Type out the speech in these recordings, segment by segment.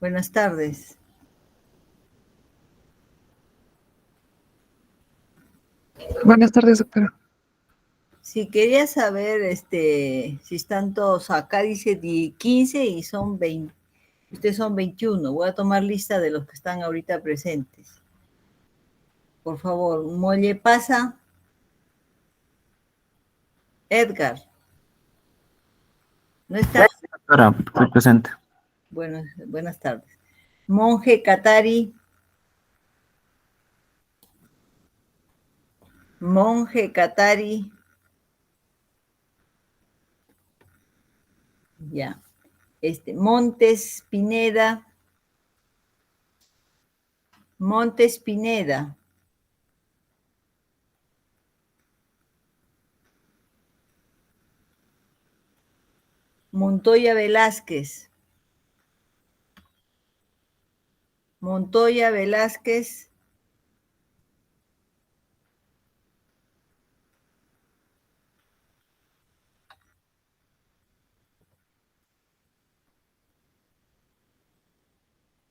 Buenas tardes. Buenas tardes, doctora. Sí, quería saber si están todos acá, dice 15 y son 20. Ustedes son 21. Voy a tomar lista de los que están ahorita presentes. Por favor, Molle pasa. Edgar. ¿No está? Doctora, estoy presente. Buenas tardes. Monje Katari. Monje Katari. Ya. Montes Pineda. Montes Pineda. Montoya Velázquez. Montoya Velázquez.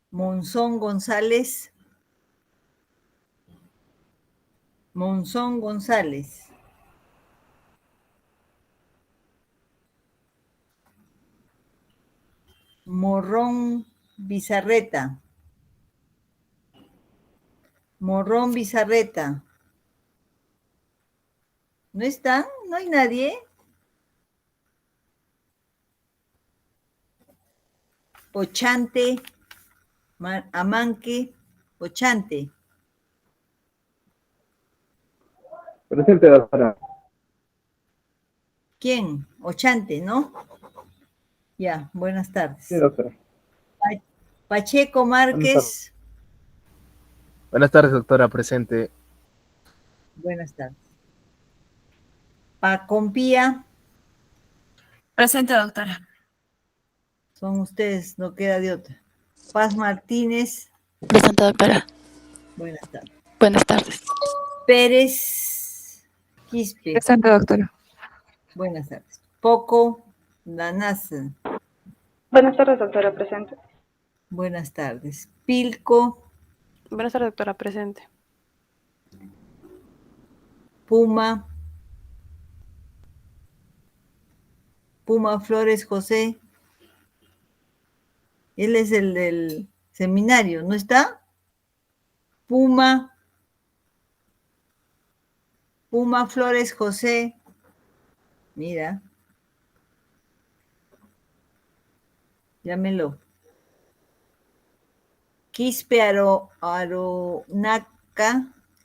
Monzón González. Monzón González. Morrón Bizarreta. Morrón Bizarreta. ¿No están? ¿No hay nadie? Ochante. Amanque. Ochante. Presente, doctora. ¿Quién? Ochante, ¿no? Ya, buenas tardes. Sí, doctora. Pacheco Márquez. Buenas tardes, doctora, presente. Buenas tardes. Pacompía. Presente, doctora. Son ustedes, no queda de otra. Paz Martínez. Presente, doctora. Buenas tardes. Buenas tardes. Pérez Quispe. Presente, doctora. Buenas tardes. Poco Danasa. Buenas tardes, doctora, presente. Buenas tardes. Pilco. Buenas tardes, doctora, presente. Puma. Puma Flores José. Él es el del seminario, ¿no está? Puma Flores José. Mira. Llámelo. Quispe Aronaca.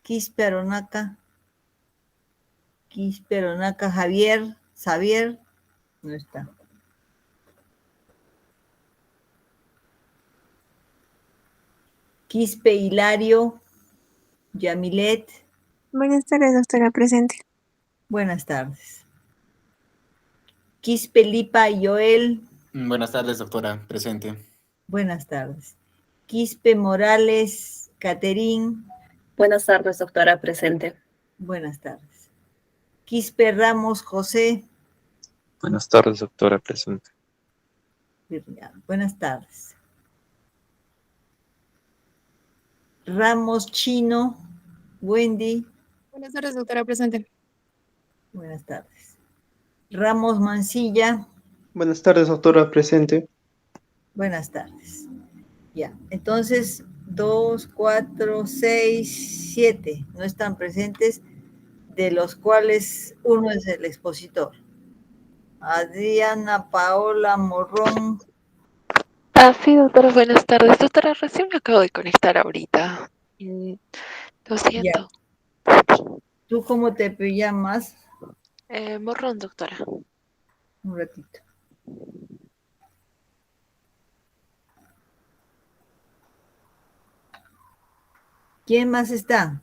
Quispe Aronaca. Quispe Aronaca Xavier. No está. Quispe Hilario. Yamilet. Buenas tardes, doctora, presente. Buenas tardes. Quispe Lipa Joel. Buenas tardes, doctora, presente. Buenas tardes. Quispe Morales Caterín. Buenas tardes, doctora, presente. Buenas tardes. Quispe Ramos José. Buenas tardes, doctora, presente. Buenas tardes. Ramos Chino. Wendy. Buenas tardes, doctora, presente. Buenas tardes. Ramos Mancilla. Buenas tardes, doctora, presente. Buenas tardes. Ya, entonces 2, 4, 6, 7 no están presentes, de los cuales uno es el expositor. Adriana Paola Morrón. Sí, doctora, buenas tardes. Doctora, recién me acabo de conectar ahorita. Lo siento. Ya. ¿Tú cómo te llamas? Morrón, doctora. Un ratito. ¿Quién más está?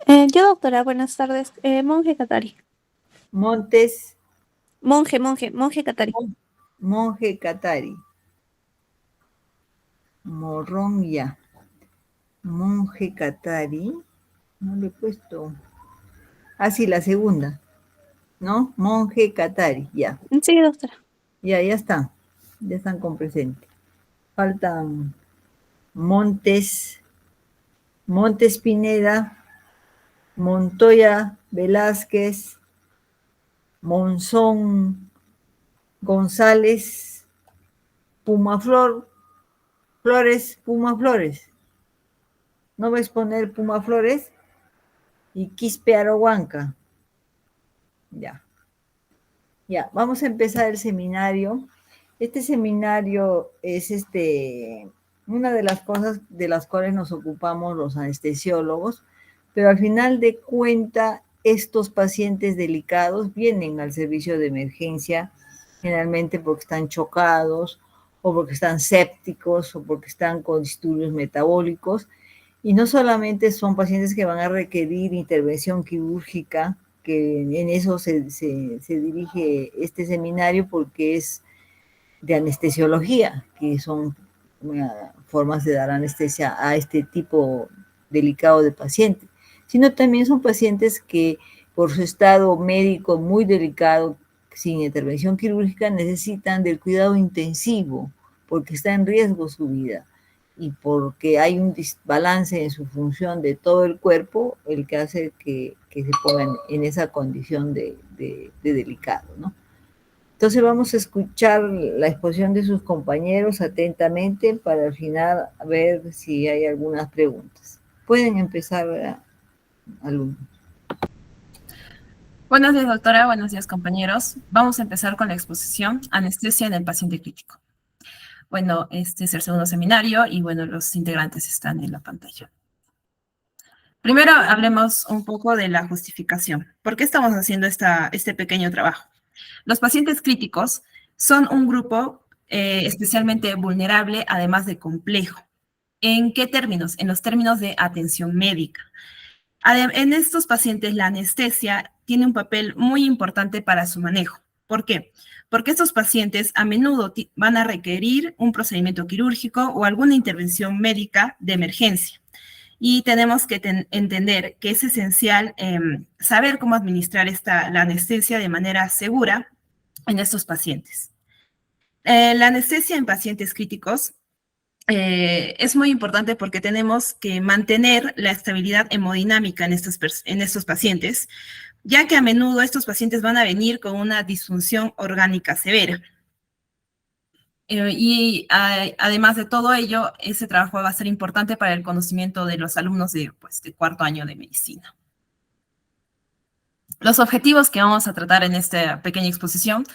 Yo, doctora, buenas tardes. Monje Katari. Montes. Monje Katari. Monje Katari. Morrón ya. Monje Katari. No le he puesto. Ah, sí, la segunda. ¿No? Monje Katari, ya. Sí, doctora. Ya está. Ya están con presente. Faltan Montes Pineda, Montoya Velázquez, Monzón González, Puma Flores. ¿No va a exponer Puma Flores? Y Quispe Arohuanca. Ya, vamos a empezar el seminario. Este seminario es una de las cosas de las cuales nos ocupamos los anestesiólogos, pero al final de cuentas, estos pacientes delicados vienen al servicio de emergencia, generalmente porque están chocados, o porque están sépticos, o porque están con disturbios metabólicos, y no solamente son pacientes que van a requerir intervención quirúrgica, que en eso se dirige este seminario, porque es de anestesiología, que son formas de dar anestesia a este tipo delicado de paciente, sino también son pacientes que por su estado médico muy delicado, sin intervención quirúrgica, necesitan del cuidado intensivo, porque está en riesgo su vida, y porque hay un desbalance en su función de todo el cuerpo, el que hace que se pongan en esa condición de delicado, ¿no? Entonces vamos a escuchar la exposición de sus compañeros atentamente para al final ver si hay algunas preguntas. Pueden empezar, alumnos. Buenos días, doctora. Buenos días, compañeros. Vamos a empezar con la exposición Anestesia en el paciente crítico. Bueno, este es el segundo seminario y bueno, los integrantes están en la pantalla. Primero hablemos un poco de la justificación. ¿Por qué estamos haciendo este pequeño trabajo? Los pacientes críticos son un grupo especialmente vulnerable, además de complejo. ¿En qué términos? En los términos de atención médica. En estos pacientes la anestesia tiene un papel muy importante para su manejo. ¿Por qué? Porque estos pacientes a menudo van a requerir un procedimiento quirúrgico o alguna intervención médica de emergencia. Y tenemos que entender que es esencial saber cómo administrar la anestesia de manera segura en estos pacientes. La anestesia en pacientes críticos es muy importante porque tenemos que mantener la estabilidad hemodinámica en estos pacientes, ya que a menudo estos pacientes van a venir con una disfunción orgánica severa. Además de todo ello, ese trabajo va a ser importante para el conocimiento de los alumnos de cuarto año de medicina. Los objetivos que vamos a tratar en esta pequeña exposición: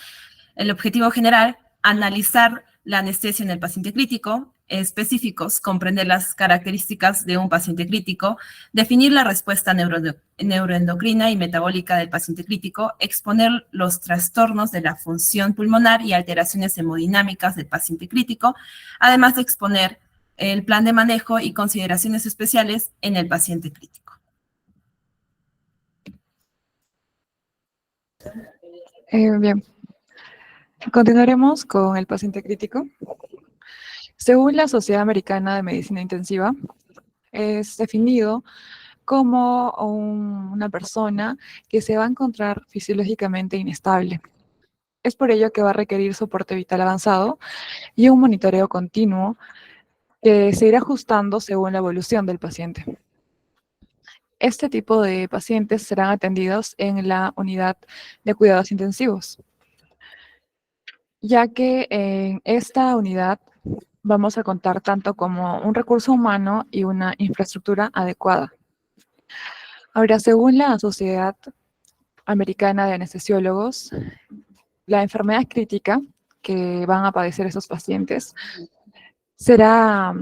el objetivo general, analizar la anestesia en el paciente crítico; específicos, comprender las características de un paciente crítico; definir la respuesta neuroendocrina y metabólica del paciente crítico; exponer los trastornos de la función pulmonar y alteraciones hemodinámicas del paciente crítico, además de exponer el plan de manejo y consideraciones especiales en el paciente crítico. Bien, continuaremos con el paciente crítico. Según la Sociedad Americana de Medicina Intensiva, es definido como una persona que se va a encontrar fisiológicamente inestable. Es por ello que va a requerir soporte vital avanzado y un monitoreo continuo que se irá ajustando según la evolución del paciente. Este tipo de pacientes serán atendidos en la unidad de cuidados intensivos, ya que en esta unidad vamos a contar tanto como un recurso humano y una infraestructura adecuada. Ahora, según la Sociedad Americana de Anestesiólogos, la enfermedad crítica que van a padecer estos pacientes será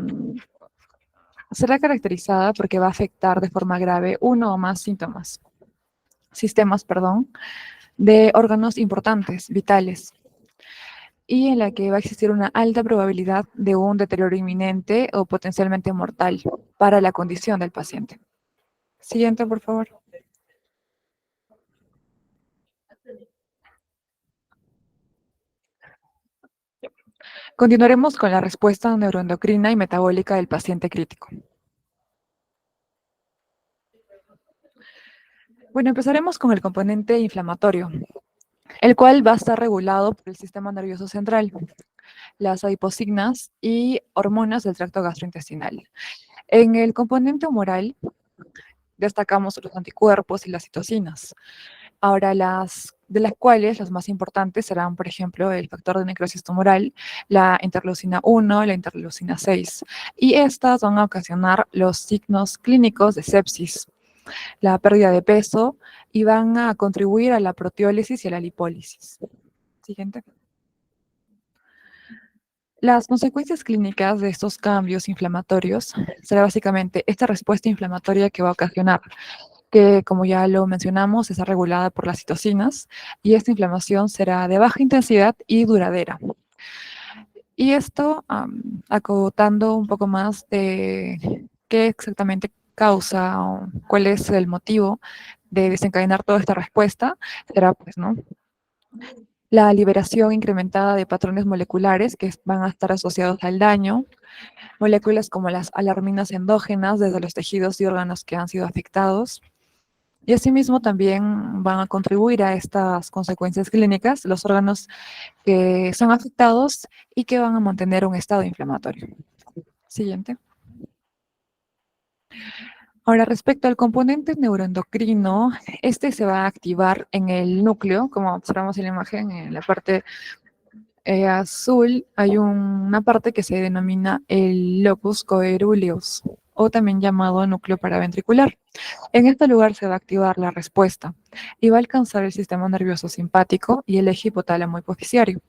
caracterizada porque va a afectar de forma grave uno o más sistemas de órganos importantes, vitales, y en la que va a existir una alta probabilidad de un deterioro inminente o potencialmente mortal para la condición del paciente. Siguiente, por favor. Continuaremos con la respuesta neuroendocrina y metabólica del paciente crítico. Bueno, empezaremos con el componente inflamatorio, el cual va a estar regulado por el sistema nervioso central. las adiposinas y hormonas del tracto gastrointestinal. En el componente humoral destacamos los anticuerpos y las citocinas. Ahora, de las cuales las más importantes serán, por ejemplo, el factor de necrosis tumoral, la interleucina 1, la interleucina 6, y estas van a ocasionar los signos clínicos de sepsis, la pérdida de peso, y van a contribuir a la proteólisis y a la lipólisis. Siguiente. Las consecuencias clínicas de estos cambios inflamatorios será básicamente esta respuesta inflamatoria que va a ocasionar, que como ya lo mencionamos, está regulada por las citocinas, y esta inflamación será de baja intensidad y duradera. Y esto, acotando un poco más de qué exactamente causa o cuál es el motivo de desencadenar toda esta respuesta, será pues, ¿no?, la liberación incrementada de patrones moleculares que van a estar asociados al daño, moléculas como las alarminas endógenas desde los tejidos y órganos que han sido afectados. Y asimismo también van a contribuir a estas consecuencias clínicas los órganos que son afectados y que van a mantener un estado inflamatorio. Siguiente. Ahora, respecto al componente neuroendocrino, este se va a activar en el núcleo, como observamos en la imagen, en la parte azul hay una parte que se denomina el locus coeruleus, o también llamado núcleo paraventricular. En este lugar se va a activar la respuesta y va a alcanzar el sistema nervioso simpático y el eje hipotálamo hipoficiario.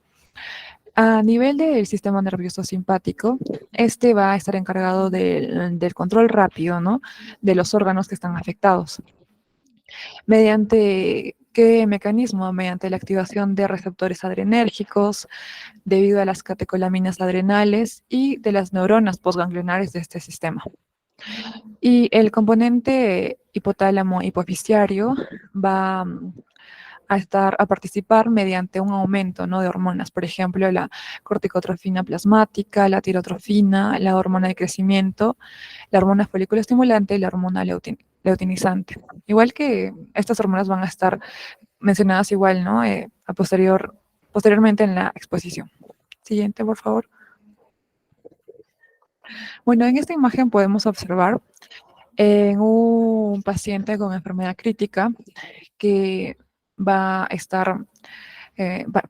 A nivel del sistema nervioso simpático, este va a estar encargado del control rápido, ¿no?, de los órganos que están afectados. ¿Mediante qué mecanismo? Mediante la activación de receptores adrenérgicos, debido a las catecolaminas adrenales y de las neuronas postganglionares de este sistema. Y el componente hipotálamo hipoficiario va a participar mediante un aumento, ¿no?, de hormonas, por ejemplo, la corticotrofina plasmática, la tirotrofina, la hormona de crecimiento, la hormona folículo estimulante y la hormona leutinizante. Igual que estas hormonas van a estar mencionadas igual, ¿no?, posteriormente en la exposición. Siguiente, por favor. Bueno, en esta imagen podemos observar en un paciente con enfermedad crítica que va a estar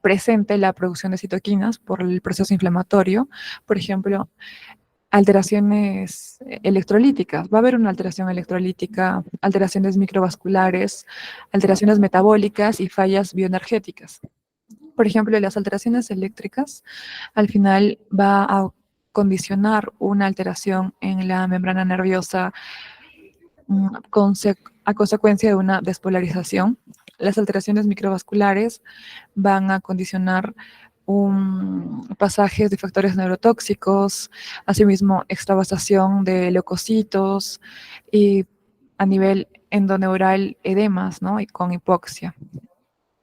presente la producción de citoquinas por el proceso inflamatorio. Por ejemplo, alteraciones electrolíticas. Va a haber una alteración electrolítica, alteraciones microvasculares, alteraciones metabólicas y fallas bioenergéticas. Por ejemplo, las alteraciones eléctricas al final va a condicionar una alteración en la membrana nerviosa a consecuencia de una despolarización. Las alteraciones microvasculares van a condicionar pasajes de factores neurotóxicos, asimismo extravasación de leucocitos y a nivel endoneural edemas, ¿no?, y con hipoxia.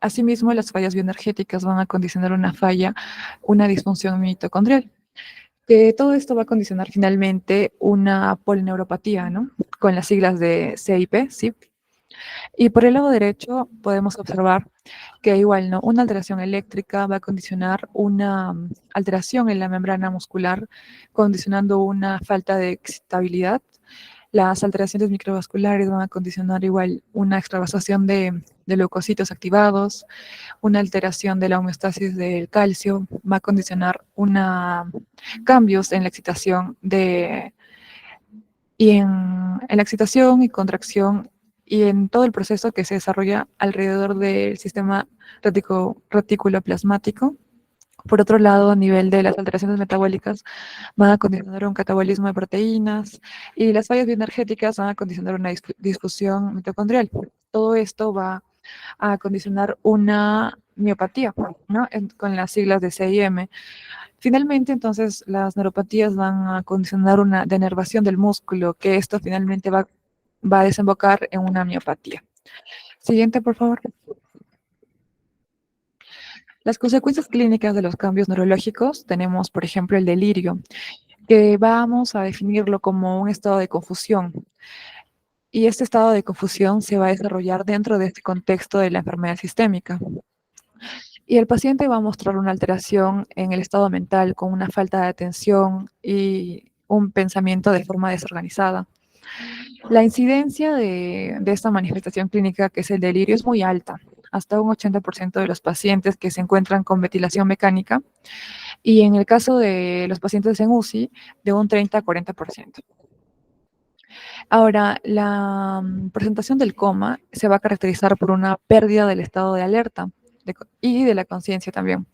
Asimismo, las fallas bioenergéticas van a condicionar una disfunción mitocondrial. Todo esto va a condicionar finalmente una polineuropatía, ¿no?, con las siglas de CIP, CIP. Y por el lado derecho podemos observar que igual, ¿no?, una alteración eléctrica va a condicionar una alteración en la membrana muscular, condicionando una falta de excitabilidad. Las alteraciones microvasculares van a condicionar igual una extravasación de leucocitos activados, una alteración de la homeostasis del calcio, va a condicionar cambios en la excitación en la excitación y contracción y en todo el proceso que se desarrolla alrededor del sistema reticuloplasmático. Por otro lado, a nivel de las alteraciones metabólicas, van a condicionar un catabolismo de proteínas y las fallas bioenergéticas van a condicionar una disfusión mitocondrial. Todo esto va a condicionar una miopatía, ¿no?, con las siglas de CIM. Finalmente, entonces, las neuropatías van a condicionar una denervación del músculo, que esto finalmente va a desembocar en una miopatía. Siguiente, por favor. Las consecuencias clínicas de los cambios neurológicos tenemos, por ejemplo, el delirio, que vamos a definirlo como un estado de confusión. Y este estado de confusión se va a desarrollar dentro de este contexto de la enfermedad sistémica. Y el paciente va a mostrar una alteración en el estado mental con una falta de atención y un pensamiento de forma desorganizada. La incidencia de esta manifestación clínica, que es el delirio, es muy alta. Hasta un 80% de los pacientes que se encuentran con ventilación mecánica, y en el caso de los pacientes en UCI, de un 30 a 40%. Ahora, la presentación del coma se va a caracterizar por una pérdida del estado de alerta y de la conciencia también.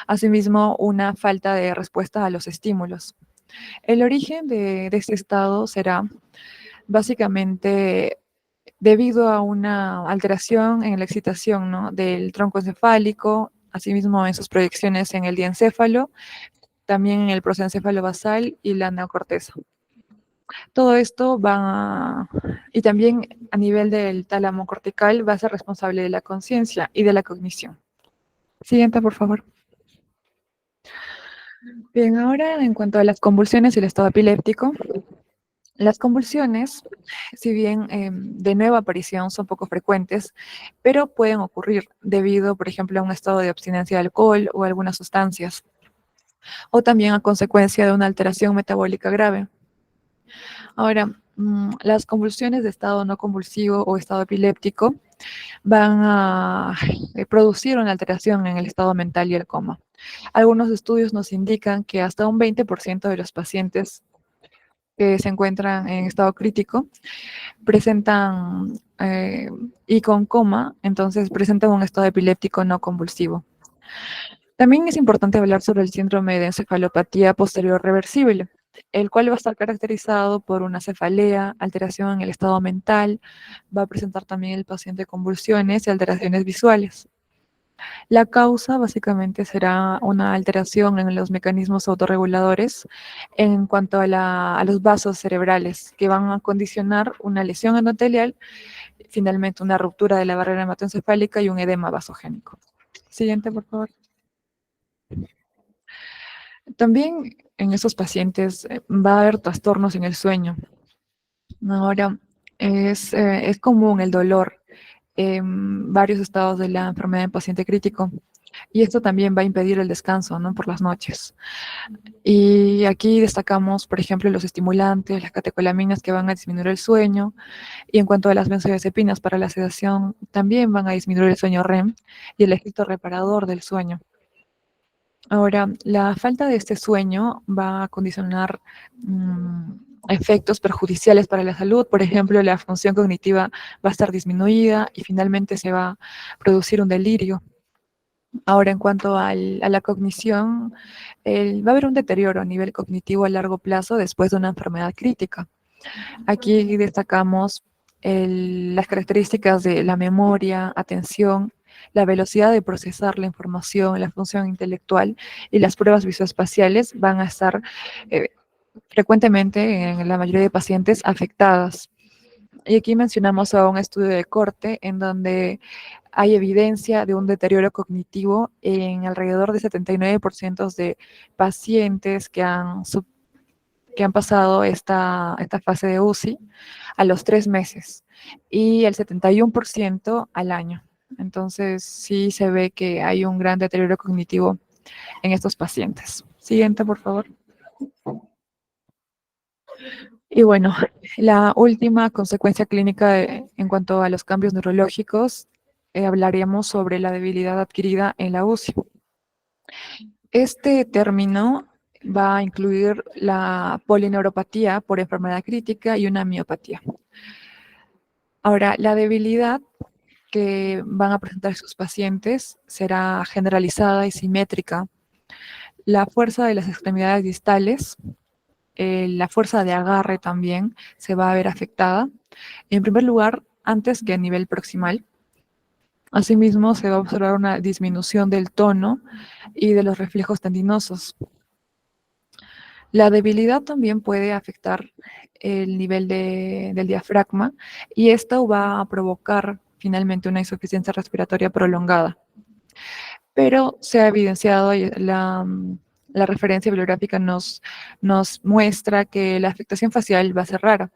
Asimismo, una falta de respuesta a los estímulos. El origen de este estado será básicamente debido a una alteración en la excitación, ¿no?, del tronco encefálico, asimismo en sus proyecciones en el diencéfalo, también en el prosencéfalo basal y la neocorteza. Todo esto y también a nivel del tálamo cortical, va a ser responsable de la conciencia y de la cognición. Siguiente, por favor. Bien, ahora en cuanto a las convulsiones y el estado epiléptico, las convulsiones, si bien de nueva aparición, son poco frecuentes, pero pueden ocurrir debido, por ejemplo, a un estado de abstinencia de alcohol o algunas sustancias, o también a consecuencia de una alteración metabólica grave. Ahora, las convulsiones de estado no convulsivo o estado epiléptico van a producir una alteración en el estado mental y el coma. Algunos estudios nos indican que hasta un 20% de los pacientes que se encuentran en estado crítico presentan, y con coma, entonces presentan un estado epiléptico no convulsivo. También es importante hablar sobre el síndrome de encefalopatía posterior reversible, el cual va a estar caracterizado por una cefalea, alteración en el estado mental, va a presentar también el paciente convulsiones y alteraciones visuales. La causa básicamente será una alteración en los mecanismos autorreguladores en cuanto a los vasos cerebrales, que van a condicionar una lesión endotelial, finalmente una ruptura de la barrera hematoencefálica y un edema vasogénico. Siguiente, por favor. También en esos pacientes va a haber trastornos en el sueño. Ahora, es común el dolor en varios estados de la enfermedad en paciente crítico, y esto también va a impedir el descanso, ¿no?, por las noches. Y aquí destacamos, por ejemplo, los estimulantes, las catecolaminas, que van a disminuir el sueño, y en cuanto a las benzodiazepinas para la sedación, también van a disminuir el sueño REM y el efecto reparador del sueño. Ahora, la falta de este sueño va a condicionar efectos perjudiciales para la salud. Por ejemplo, la función cognitiva va a estar disminuida y finalmente se va a producir un delirio. Ahora, en cuanto a la cognición, va a haber un deterioro a nivel cognitivo a largo plazo después de una enfermedad crítica. Aquí destacamos las características de la memoria, atención, la velocidad de procesar la información, la función intelectual y las pruebas visoespaciales van a estar frecuentemente en la mayoría de pacientes afectadas. Y aquí mencionamos a un estudio de corte en donde hay evidencia de un deterioro cognitivo en alrededor de 79% de pacientes que han pasado esta fase de UCI a los 3 meses y el 71% al año. Entonces, sí se ve que hay un gran deterioro cognitivo en estos pacientes. Siguiente, por favor. Y bueno, la última consecuencia clínica en cuanto a los cambios neurológicos, hablaríamos sobre la debilidad adquirida en la UCI. Este término va a incluir la polineuropatía por enfermedad crítica y una miopatía. Ahora, la debilidad que van a presentar sus pacientes será generalizada y simétrica. La fuerza de las extremidades distales, la fuerza de agarre también se va a ver afectada. En primer lugar, antes que a nivel proximal. Asimismo, se va a observar una disminución del tono y de los reflejos tendinosos. La debilidad también puede afectar el nivel del diafragma, y esto va a provocar finalmente una insuficiencia respiratoria prolongada. Pero se ha evidenciado, y la referencia bibliográfica nos muestra que la afectación facial va a ser rara,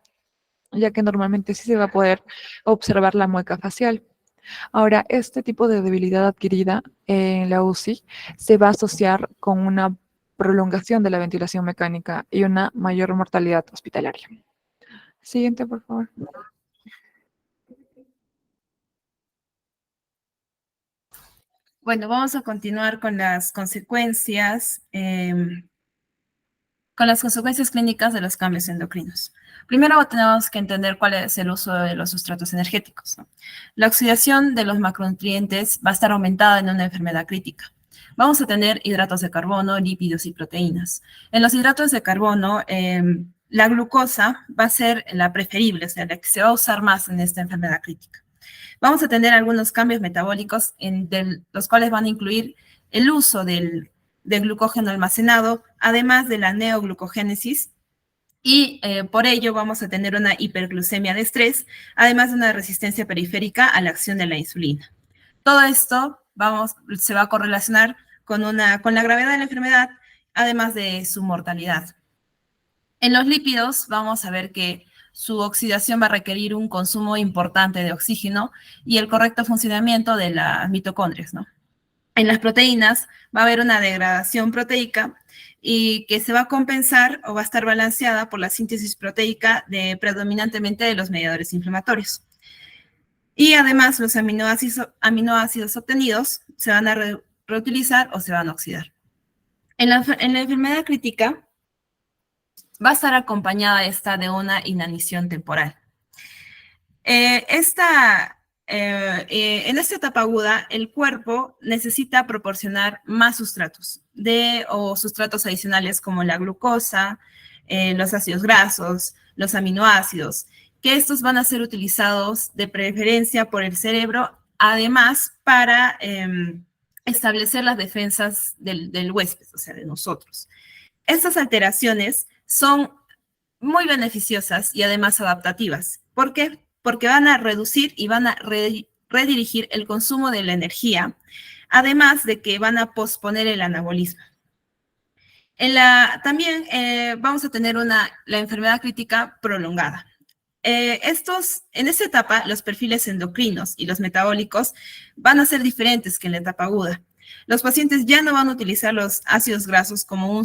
ya que normalmente sí se va a poder observar la mueca facial. Ahora, este tipo de debilidad adquirida en la UCI se va a asociar con una prolongación de la ventilación mecánica y una mayor mortalidad hospitalaria. Siguiente, por favor. Bueno, vamos a continuar con las consecuencias clínicas de los cambios endocrinos. Primero tenemos que entender cuál es el uso de los sustratos energéticos, ¿no? La oxidación de los macronutrientes va a estar aumentada en una enfermedad crítica. Vamos a tener hidratos de carbono, lípidos y proteínas. En los hidratos de carbono, la glucosa va a ser la preferible, o sea, la que se va a usar más en esta enfermedad crítica. Vamos a tener algunos cambios metabólicos, los cuales van a incluir el uso del glucógeno almacenado, además de la neoglucogénesis, y por ello vamos a tener una hiperglucemia de estrés, además de una resistencia periférica a la acción de la insulina. Todo esto se va a correlacionar con la gravedad de la enfermedad, además de su mortalidad. En los lípidos vamos a ver que su oxidación va a requerir un consumo importante de oxígeno y el correcto funcionamiento de las mitocondrias, ¿no? En las proteínas va a haber una degradación proteica y que se va a compensar o va a estar balanceada por la síntesis proteica predominantemente de los mediadores inflamatorios. Y además los aminoácidos obtenidos se van a reutilizar o se van a oxidar. En la enfermedad crítica va a estar acompañada esta de una inanición temporal. En esta etapa aguda, el cuerpo necesita proporcionar más sustratos o sustratos adicionales como la glucosa, los ácidos grasos, los aminoácidos, que estos van a ser utilizados de preferencia por el cerebro, además para establecer las defensas del huésped, o sea, de nosotros. Estas alteraciones son muy beneficiosas y además adaptativas. ¿Por qué? Porque van a reducir y van a redirigir el consumo de la energía, además de que van a posponer el anabolismo. También vamos a tener la enfermedad crítica prolongada. En esta etapa, los perfiles endocrinos y los metabólicos van a ser diferentes que en la etapa aguda. Los pacientes ya no van a utilizar los ácidos grasos como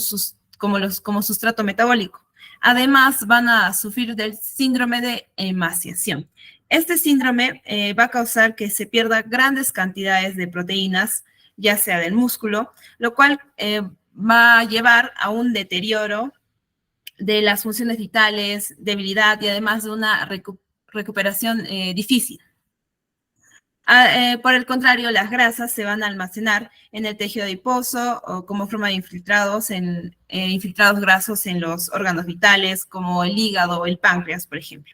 sustrato metabólico. Además, van a sufrir del síndrome de emaciación. Este síndrome va a causar que se pierda grandes cantidades de proteínas, ya sea del músculo, lo cual va a llevar a un deterioro de las funciones vitales, debilidad y además de una recuperación difícil. Por el contrario, las grasas se van a almacenar en el tejido adiposo o como forma de infiltrados grasos en los órganos vitales, como el hígado o el páncreas, por ejemplo.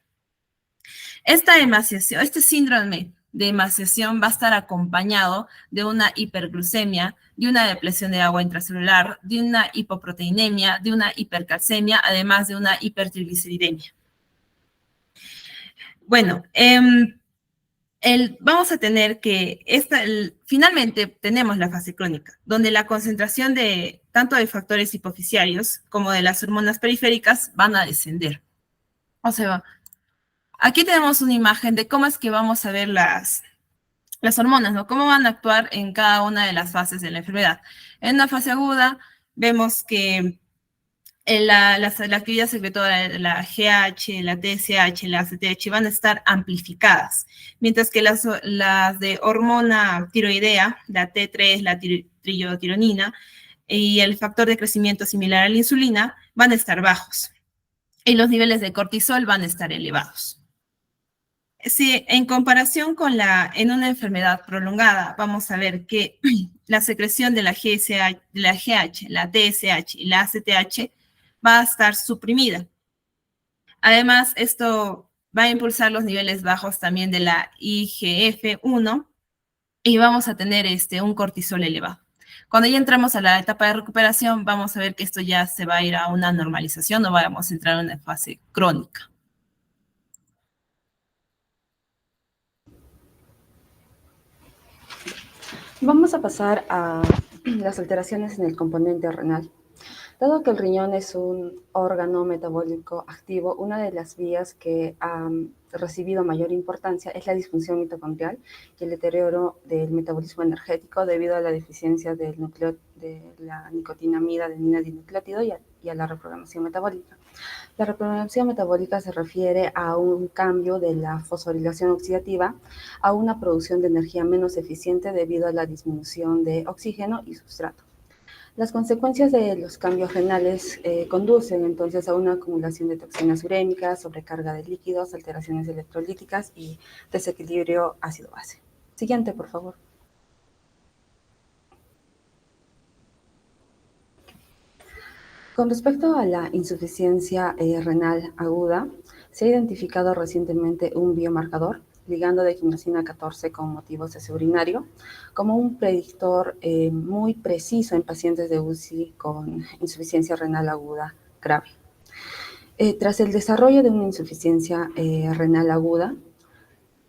Este síndrome de emaciación va a estar acompañado de una hiperglucemia, de una depresión de agua intracelular, de una hipoproteinemia, de una hipercalcemia, además de una hipertrigliceridemia. Bueno, vamos a tener que, finalmente tenemos la fase crónica, donde la concentración tanto de factores hipoficiarios como de las hormonas periféricas van a descender. O sea, aquí tenemos una imagen de cómo es que vamos a ver las hormonas, ¿no? Cómo van a actuar en cada una de las fases de la enfermedad. En una fase aguda vemos que la actividad secretora, la GH, la TSH, la ACTH van a estar amplificadas, mientras que las de hormona tiroidea, la T3, la trillotironina y el factor de crecimiento similar a la insulina van a estar bajos y los niveles de cortisol van a estar elevados. Sí, en comparación con en una enfermedad prolongada, vamos a ver que la secreción de la GH, la TSH y la ACTH va a estar suprimida. Además, esto va a impulsar los niveles bajos también de la IGF-1 y vamos a tener un cortisol elevado. Cuando ya entramos a la etapa de recuperación, vamos a ver que esto ya se va a ir a una normalización, no vamos a entrar en una fase crónica. Vamos a pasar a las alteraciones en el componente renal. Dado que el riñón es un órgano metabólico activo, una de las vías que ha recibido mayor importancia es la disfunción mitocondrial y el deterioro del metabolismo energético debido a la deficiencia de la nicotinamida adenina dinucleótido y a la reprogramación metabólica. La reprogramación metabólica se refiere a un cambio de la fosforilación oxidativa a una producción de energía menos eficiente debido a la disminución de oxígeno y sustrato. Las consecuencias de los cambios renales conducen entonces a una acumulación de toxinas urémicas, sobrecarga de líquidos, alteraciones electrolíticas y desequilibrio ácido-base. Siguiente, por favor. Con respecto a la insuficiencia renal aguda, se ha identificado recientemente un biomarcador, ligando de quimosina 14 con motivos de urinario, como un predictor muy preciso en pacientes de UCI con insuficiencia renal aguda grave. Tras el desarrollo de una insuficiencia renal aguda,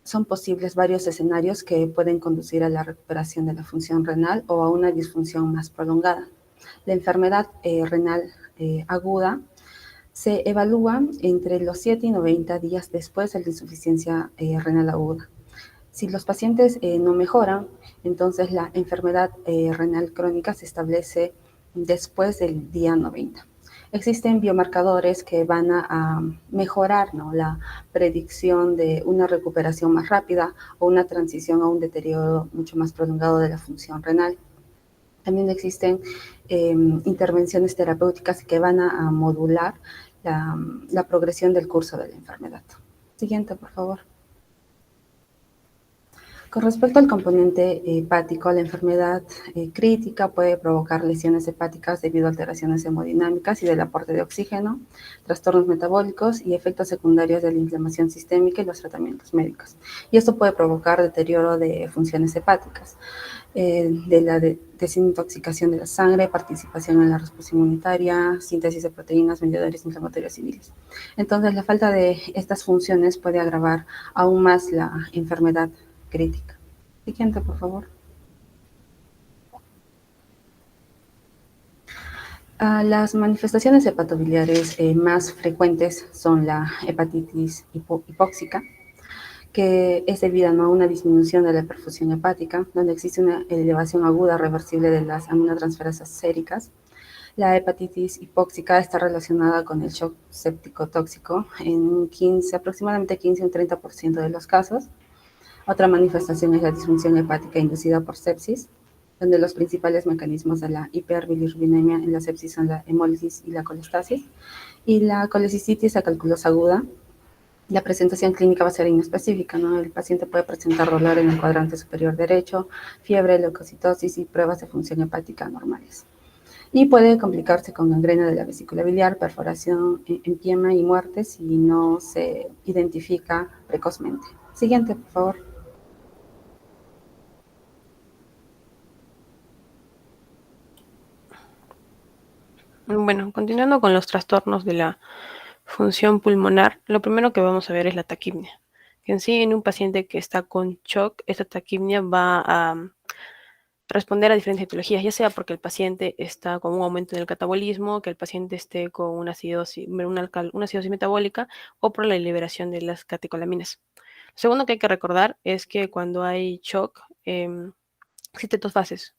son posibles varios escenarios que pueden conducir a la recuperación de la función renal o a una disfunción más prolongada. La enfermedad renal aguda se evalúa entre los 7 y 90 días después de la insuficiencia renal aguda. Si los pacientes no mejoran, entonces la enfermedad renal crónica se establece después del día 90. Existen biomarcadores que van a mejorar, ¿no?, la predicción de una recuperación más rápida o una transición a un deterioro mucho más prolongado de la función renal. También existen intervenciones terapéuticas que van a modular la progresión del curso de la enfermedad. Siguiente, por favor. Con respecto al componente hepático, la enfermedad crítica puede provocar lesiones hepáticas debido a alteraciones hemodinámicas y del aporte de oxígeno, trastornos metabólicos y efectos secundarios de la inflamación sistémica y los tratamientos médicos. Y esto puede provocar deterioro de funciones hepáticas, de la desintoxicación de la sangre, participación en la respuesta inmunitaria, síntesis de proteínas, mediadores inflamatorios civiles. Entonces, la falta de estas funciones puede agravar aún más la enfermedad crítica. Siguiente, por favor. Las manifestaciones hepatobiliares más frecuentes son la hepatitis hipóxica, que es debida a una disminución de la perfusión hepática, donde existe una elevación aguda reversible de las aminotransferasas séricas. La hepatitis hipóxica está relacionada con el shock séptico tóxico en aproximadamente 15 o 30% de los casos. Otra manifestación es la disfunción hepática inducida por sepsis, donde los principales mecanismos de la hiperbilirrubinemia en la sepsis son la hemólisis y la colestasis. Y la colecicitis acalculosa aguda, la presentación clínica va a ser inespecífica, ¿no? El paciente puede presentar dolor en el cuadrante superior derecho, fiebre, leucocitosis y pruebas de función hepática normales. Y puede complicarse con gangrena de la vesícula biliar, perforación, empiema y muerte si no se identifica precozmente. Siguiente, por favor. Bueno, continuando con los trastornos de la función pulmonar, lo primero que vamos a ver es la taquipnia. Que en sí, en un paciente que está con shock, esta taquipnia va a responder a diferentes etiologías, ya sea porque el paciente está con un aumento en el catabolismo, que el paciente esté con una acidosis metabólica o por la liberación de las catecolaminas. Lo segundo que hay que recordar es que cuando hay shock, existen dos fases.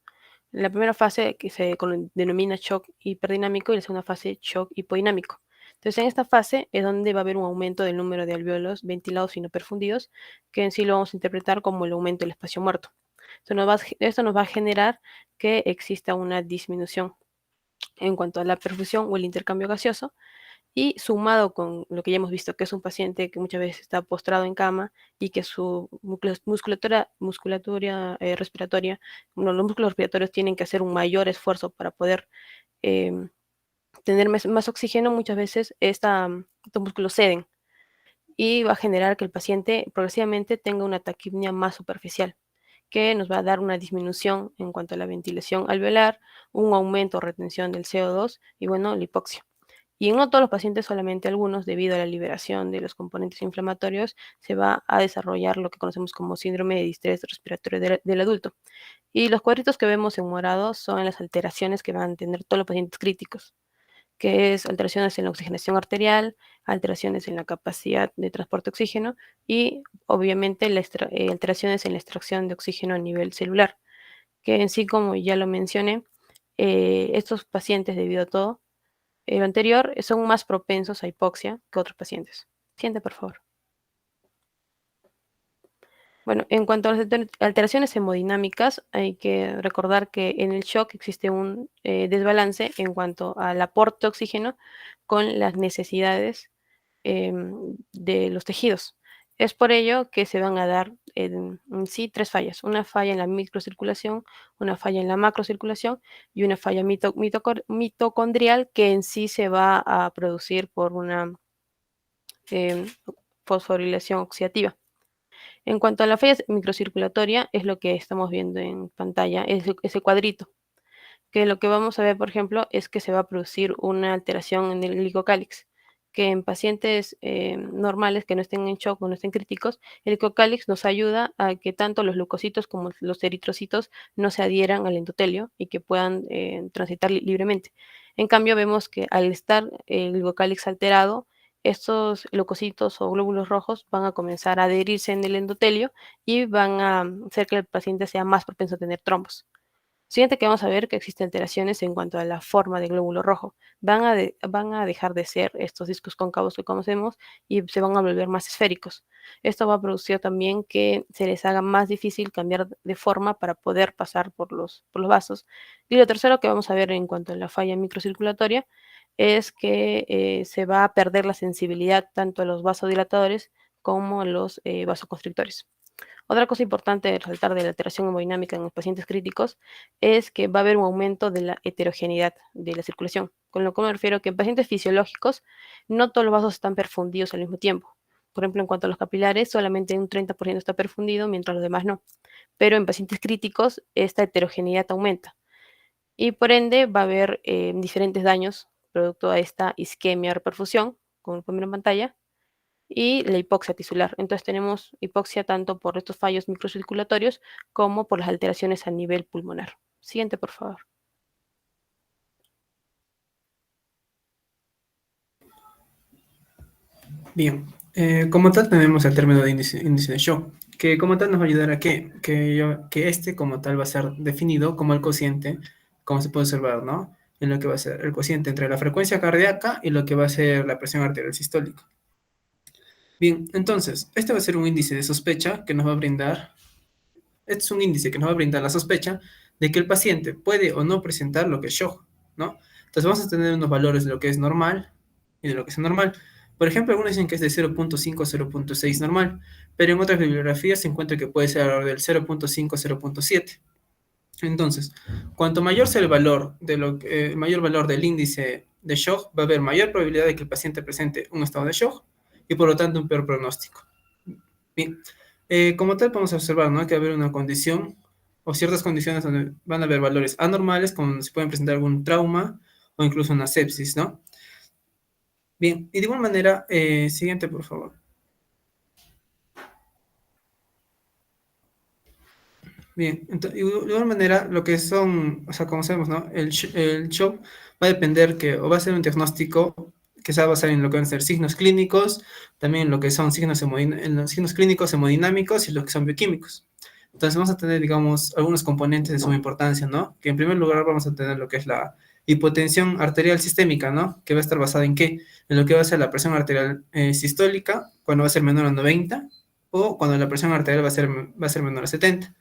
La primera fase que se denomina shock hiperdinámico y la segunda fase shock hipodinámico. Entonces, en esta fase es donde va a haber un aumento del número de alvéolos ventilados y no perfundidos, que en sí lo vamos a interpretar como el aumento del espacio muerto. Esto nos va a generar que exista una disminución en cuanto a la perfusión o el intercambio gaseoso, y sumado con lo que ya hemos visto, que es un paciente que muchas veces está postrado en cama y que su musculatura respiratoria, los músculos respiratorios tienen que hacer un mayor esfuerzo para poder tener más oxígeno, muchas veces estos músculos ceden y va a generar que el paciente progresivamente tenga una taquipnia más superficial, que nos va a dar una disminución en cuanto a la ventilación alveolar, un aumento o retención del CO2 y, bueno, la hipoxia. Y en no todos los pacientes, solamente algunos, debido a la liberación de los componentes inflamatorios, se va a desarrollar lo que conocemos como síndrome de distrés respiratorio del adulto. Y los cuadritos que vemos en morado son las alteraciones que van a tener todos los pacientes críticos. que es alteraciones en la oxigenación arterial, alteraciones en la capacidad de transporte de oxígeno y obviamente alteraciones en la extracción de oxígeno a nivel celular, que en sí, como ya lo mencioné, estos pacientes, debido a todo lo anterior, son más propensos a hipoxia que otros pacientes. Siguiente, por favor. Bueno, en cuanto a las alteraciones hemodinámicas, hay que recordar que en el shock existe un desbalance en cuanto al aporte de oxígeno con las necesidades de los tejidos. Es por ello que se van a dar en sí 3 fallas. Una falla en la microcirculación, una falla en la macrocirculación y una falla mitocondrial que en sí se va a producir por una fosforilación oxidativa. En cuanto a la falla microcirculatoria, es lo que estamos viendo en pantalla, es ese cuadrito, que lo que vamos a ver, por ejemplo, es que se va a producir una alteración en el glicocálix, que en pacientes normales que no estén en shock o no estén críticos, el glicocálix nos ayuda a que tanto los leucocitos como los eritrocitos no se adhieran al endotelio y que puedan transitar libremente. En cambio, vemos que al estar el glicocálix alterado, estos leucocitos o glóbulos rojos van a comenzar a adherirse en el endotelio y van a hacer que el paciente sea más propenso a tener trombos. Siguiente que vamos a ver que existen alteraciones en cuanto a la forma del glóbulo rojo. Van a dejar de ser estos discos cóncavos que conocemos y se van a volver más esféricos. Esto va a producir también que se les haga más difícil cambiar de forma para poder pasar por los vasos. Y lo tercero que vamos a ver en cuanto a la falla microcirculatoria es que se va a perder la sensibilidad tanto a los vasodilatadores como a los vasoconstrictores. Otra cosa importante de resaltar de la alteración hemodinámica en los pacientes críticos es que va a haber un aumento de la heterogeneidad de la circulación, con lo que me refiero a que en pacientes fisiológicos no todos los vasos están perfundidos al mismo tiempo. Por ejemplo, en cuanto a los capilares, solamente un 30% está perfundido, mientras los demás no. Pero en pacientes críticos, esta heterogeneidad aumenta. Y por ende, va a haber diferentes daños producto de esta isquemia reperfusión, como pueden ver en pantalla, y la hipoxia tisular. Entonces tenemos hipoxia tanto por estos fallos microcirculatorios como por las alteraciones a nivel pulmonar. Siguiente, por favor. Bien, como tal tenemos el término de índice de shock, que como tal nos va a ayudar a que este como tal va a ser definido como el cociente, como se puede observar, ¿no? En lo que va a ser el cociente entre la frecuencia cardíaca y lo que va a ser la presión arterial sistólica. Bien, entonces, este va a ser un índice de sospecha que nos va a brindar, este es un índice que nos va a brindar la sospecha de que el paciente puede o no presentar lo que es shock, ¿no? Entonces vamos a tener unos valores de lo que es normal y de lo que es anormal. Por ejemplo, algunos dicen que es de 0.5 a 0.6 normal, pero en otras bibliografías se encuentra que puede ser alrededor del 0.5 a 0.7. Entonces, cuanto mayor sea el valor mayor valor del índice de shock, va a haber mayor probabilidad de que el paciente presente un estado de shock y por lo tanto un peor pronóstico. Bien, como tal podemos observar, ¿no? Que va a haber una condición o ciertas condiciones donde van a haber valores anormales, como se pueden presentar algún trauma o incluso una sepsis, ¿no? Bien, y de igual manera, siguiente por favor. Bien, de igual manera, lo que son, o sea, como sabemos, ¿no? El shock va a depender o va a ser un diagnóstico que se va a basar en lo que van a ser signos clínicos, también lo que son en los signos clínicos hemodinámicos y lo que son bioquímicos. Entonces vamos a tener, digamos, algunos componentes de suma importancia, ¿no? Que en primer lugar vamos a tener lo que es la hipotensión arterial sistémica, ¿no? Que va a estar basada en ¿qué? En lo que va a ser la presión arterial sistólica, cuando va a ser menor a 90, o cuando la presión arterial va a ser menor a 70.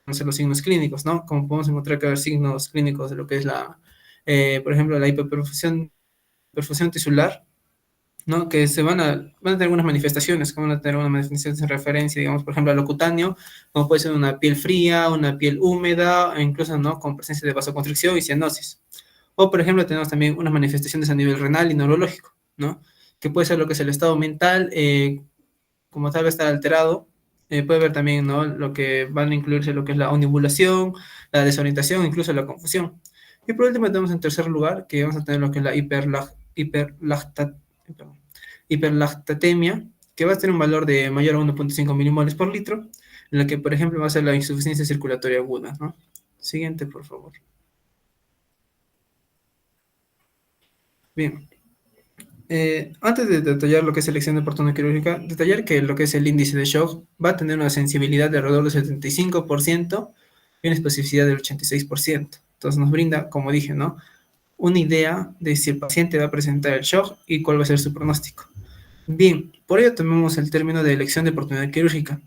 Vamos a los signos clínicos, ¿no? Como podemos encontrar que hay signos clínicos de lo que es por ejemplo, la hiperperfusión tisular, ¿no? Que van a tener algunas manifestaciones, como van a tener unas manifestaciones en referencia, digamos, por ejemplo, a lo cutáneo, como puede ser una piel fría, una piel húmeda, e incluso, ¿no? Con presencia de vasoconstricción y cianosis. O, por ejemplo, tenemos también unas manifestaciones a nivel renal y neurológico, ¿no? Que puede ser lo que es el estado mental, como tal va a estar alterado. Puede ver también, ¿no? Lo que van a incluirse lo que es la omnibulación, la desorientación, incluso la confusión. Y por último tenemos en tercer lugar que vamos a tener lo que es la hiperlactatemia, que va a tener un valor de mayor a 1.5 milimoles por litro, en la que, por ejemplo, va a ser la insuficiencia circulatoria aguda, ¿no? Siguiente, por favor. Bien. Antes de detallar lo que es selección oportuna quirúrgica, detallar que lo que es el índice de shock va a tener una sensibilidad de alrededor del 75% y una especificidad del 86%. Entonces nos brinda, como dije, ¿no?, una idea de si el paciente va a presentar el shock y cuál va a ser su pronóstico. Bien, por ello tomemos el término de elección de oportunidad quirúrgica,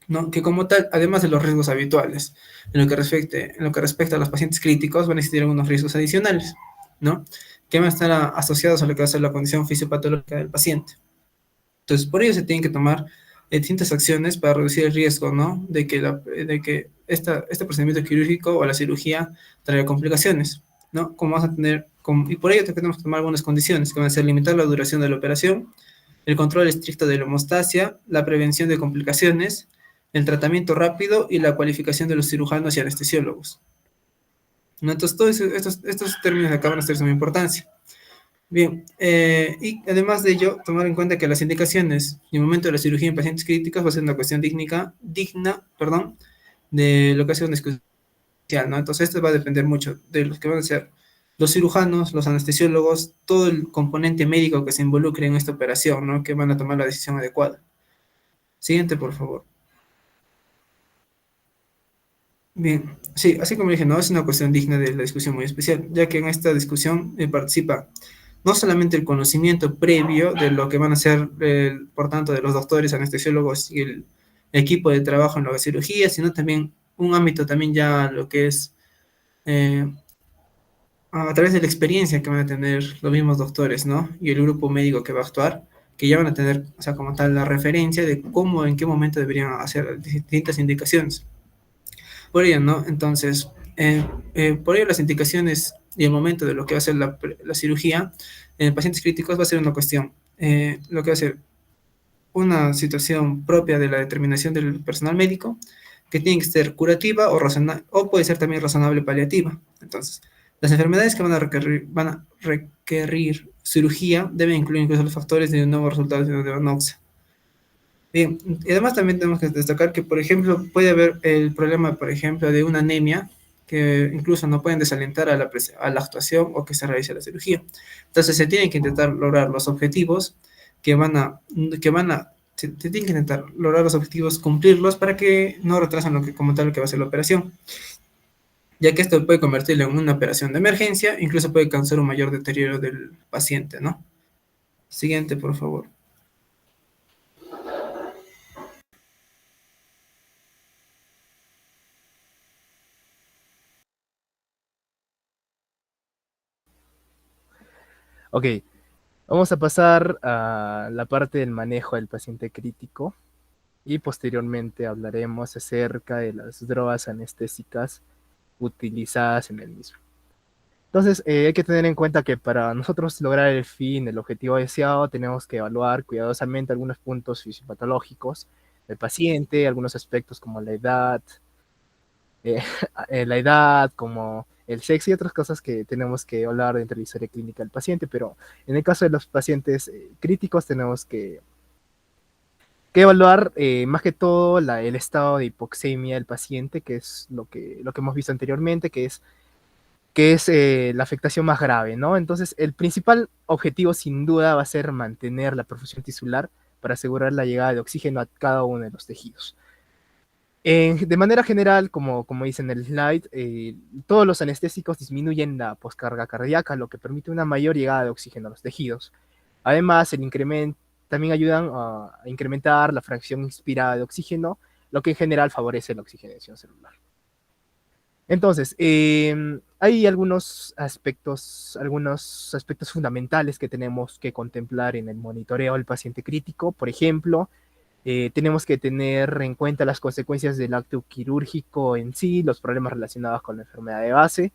¿no?, que como tal, además de los riesgos habituales, en lo que respecta a los pacientes críticos, van a existir algunos riesgos adicionales, ¿no?, que van a estar asociados a lo que va a ser la condición fisiopatológica del paciente. Entonces, por ello se tienen que tomar distintas acciones para reducir el riesgo, ¿no?, de que este procedimiento quirúrgico o la cirugía traiga complicaciones, ¿no? Como vamos a tener, y por ello tenemos que tomar algunas condiciones, que van a ser limitar la duración de la operación, el control estricto de la hemostasia, la prevención de complicaciones, el tratamiento rápido y la cualificación de los cirujanos y anestesiólogos, ¿no? Entonces, todos estos términos acá van a ser de suma importancia. Bien, y además de ello, tomar en cuenta que las indicaciones y el momento de la cirugía en pacientes críticos va a ser una cuestión digna, de lo que hace una discusión, ¿no? Entonces, esto va a depender mucho de los que van a ser los cirujanos, los anestesiólogos, todo el componente médico que se involucre en esta operación, ¿no?, que van a tomar la decisión adecuada. Siguiente, por favor. Bien, sí, así como dije, no es una cuestión digna de la discusión muy especial, ya que en esta discusión participa no solamente el conocimiento previo de lo que van a ser, por tanto, de los doctores, anestesiólogos y el equipo de trabajo en la cirugía, sino también un ámbito también ya lo que es a través de la experiencia que van a tener los mismos doctores, ¿no?, y el grupo médico que va a actuar, que ya van a tener, o sea, como tal, la referencia de cómo, en qué momento deberían hacer distintas indicaciones. Por ello, ¿no? Entonces, por ello las indicaciones y el momento de lo que va a ser la cirugía en pacientes críticos va a ser una cuestión, lo que va a ser una situación propia de la determinación del personal médico, que tiene que ser curativa o puede ser también razonable paliativa. Entonces, las enfermedades que van a requerir cirugía deben incluir incluso los factores de un nuevo resultado de una noxa. Bien, y además también tenemos que destacar que, por ejemplo, puede haber el problema, por ejemplo, de una anemia, que incluso no pueden desalentar a la actuación o que se realice la cirugía. Entonces se tienen que intentar lograr los objetivos se tienen que intentar lograr los objetivos, cumplirlos para que no retrasen como tal lo que va a ser la operación, ya que esto puede convertirlo en una operación de emergencia, incluso puede causar un mayor deterioro del paciente, ¿no? Siguiente, por favor. Ok, vamos a pasar a la parte del manejo del paciente crítico y posteriormente hablaremos acerca de las drogas anestésicas utilizadas en el mismo. Entonces, hay que tener en cuenta que para nosotros lograr el objetivo deseado, tenemos que evaluar cuidadosamente algunos puntos fisiopatológicos del paciente, algunos aspectos como la edad, como el sexo y otras cosas que tenemos que hablar dentro de la historia clínica del paciente, pero en el caso de los pacientes críticos tenemos que evaluar más que todo el estado de hipoxemia del paciente, que es lo que hemos visto anteriormente, que es la afectación más grave, ¿no? Entonces, el principal objetivo sin duda va a ser mantener la perfusión tisular para asegurar la llegada de oxígeno a cada uno de los tejidos. De manera general, como dice en el slide, todos los anestésicos disminuyen la poscarga cardíaca, lo que permite una mayor llegada de oxígeno a los tejidos. Además, también ayudan a incrementar la fracción inspirada de oxígeno, lo que en general favorece la oxigenación celular. Entonces, hay algunos aspectos fundamentales que tenemos que contemplar en el monitoreo del paciente crítico. Por ejemplo, tenemos que tener en cuenta las consecuencias del acto quirúrgico en sí, los problemas relacionados con la enfermedad de base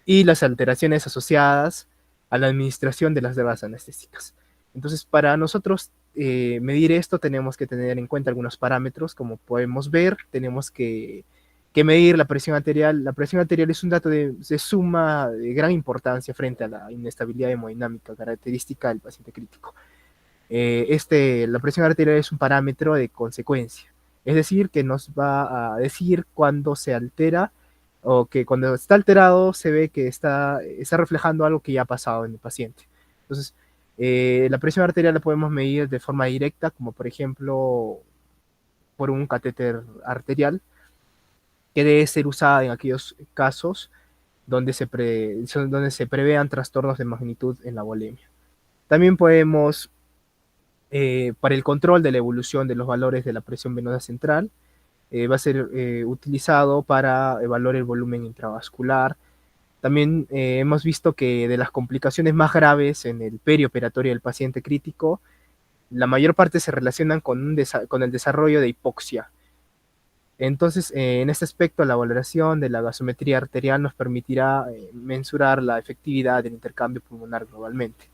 y las alteraciones asociadas a la administración de las drogas anestésicas. Entonces, para nosotros medir esto, tenemos que tener en cuenta algunos parámetros. Como podemos ver, tenemos que medir la presión arterial. La presión arterial es un dato de gran importancia frente a la inestabilidad hemodinámica característica del paciente crítico. La presión arterial es un parámetro de consecuencia, es decir, que nos va a decir cuándo se altera o que cuando está alterado se ve que está reflejando algo que ya ha pasado en el paciente. Entonces, la presión arterial la podemos medir de forma directa, como por ejemplo por un catéter arterial, que debe ser usada en aquellos casos donde donde se prevean trastornos de magnitud en la volemia. También podemos, para el control de la evolución de los valores de la presión venosa central, va a ser utilizado para evaluar el volumen intravascular. También hemos visto que de las complicaciones más graves en el perioperatorio del paciente crítico, la mayor parte se relacionan con el desarrollo de hipoxia. Entonces, en este aspecto, la valoración de la gasometría arterial nos permitirá mensurar la efectividad del intercambio pulmonar globalmente.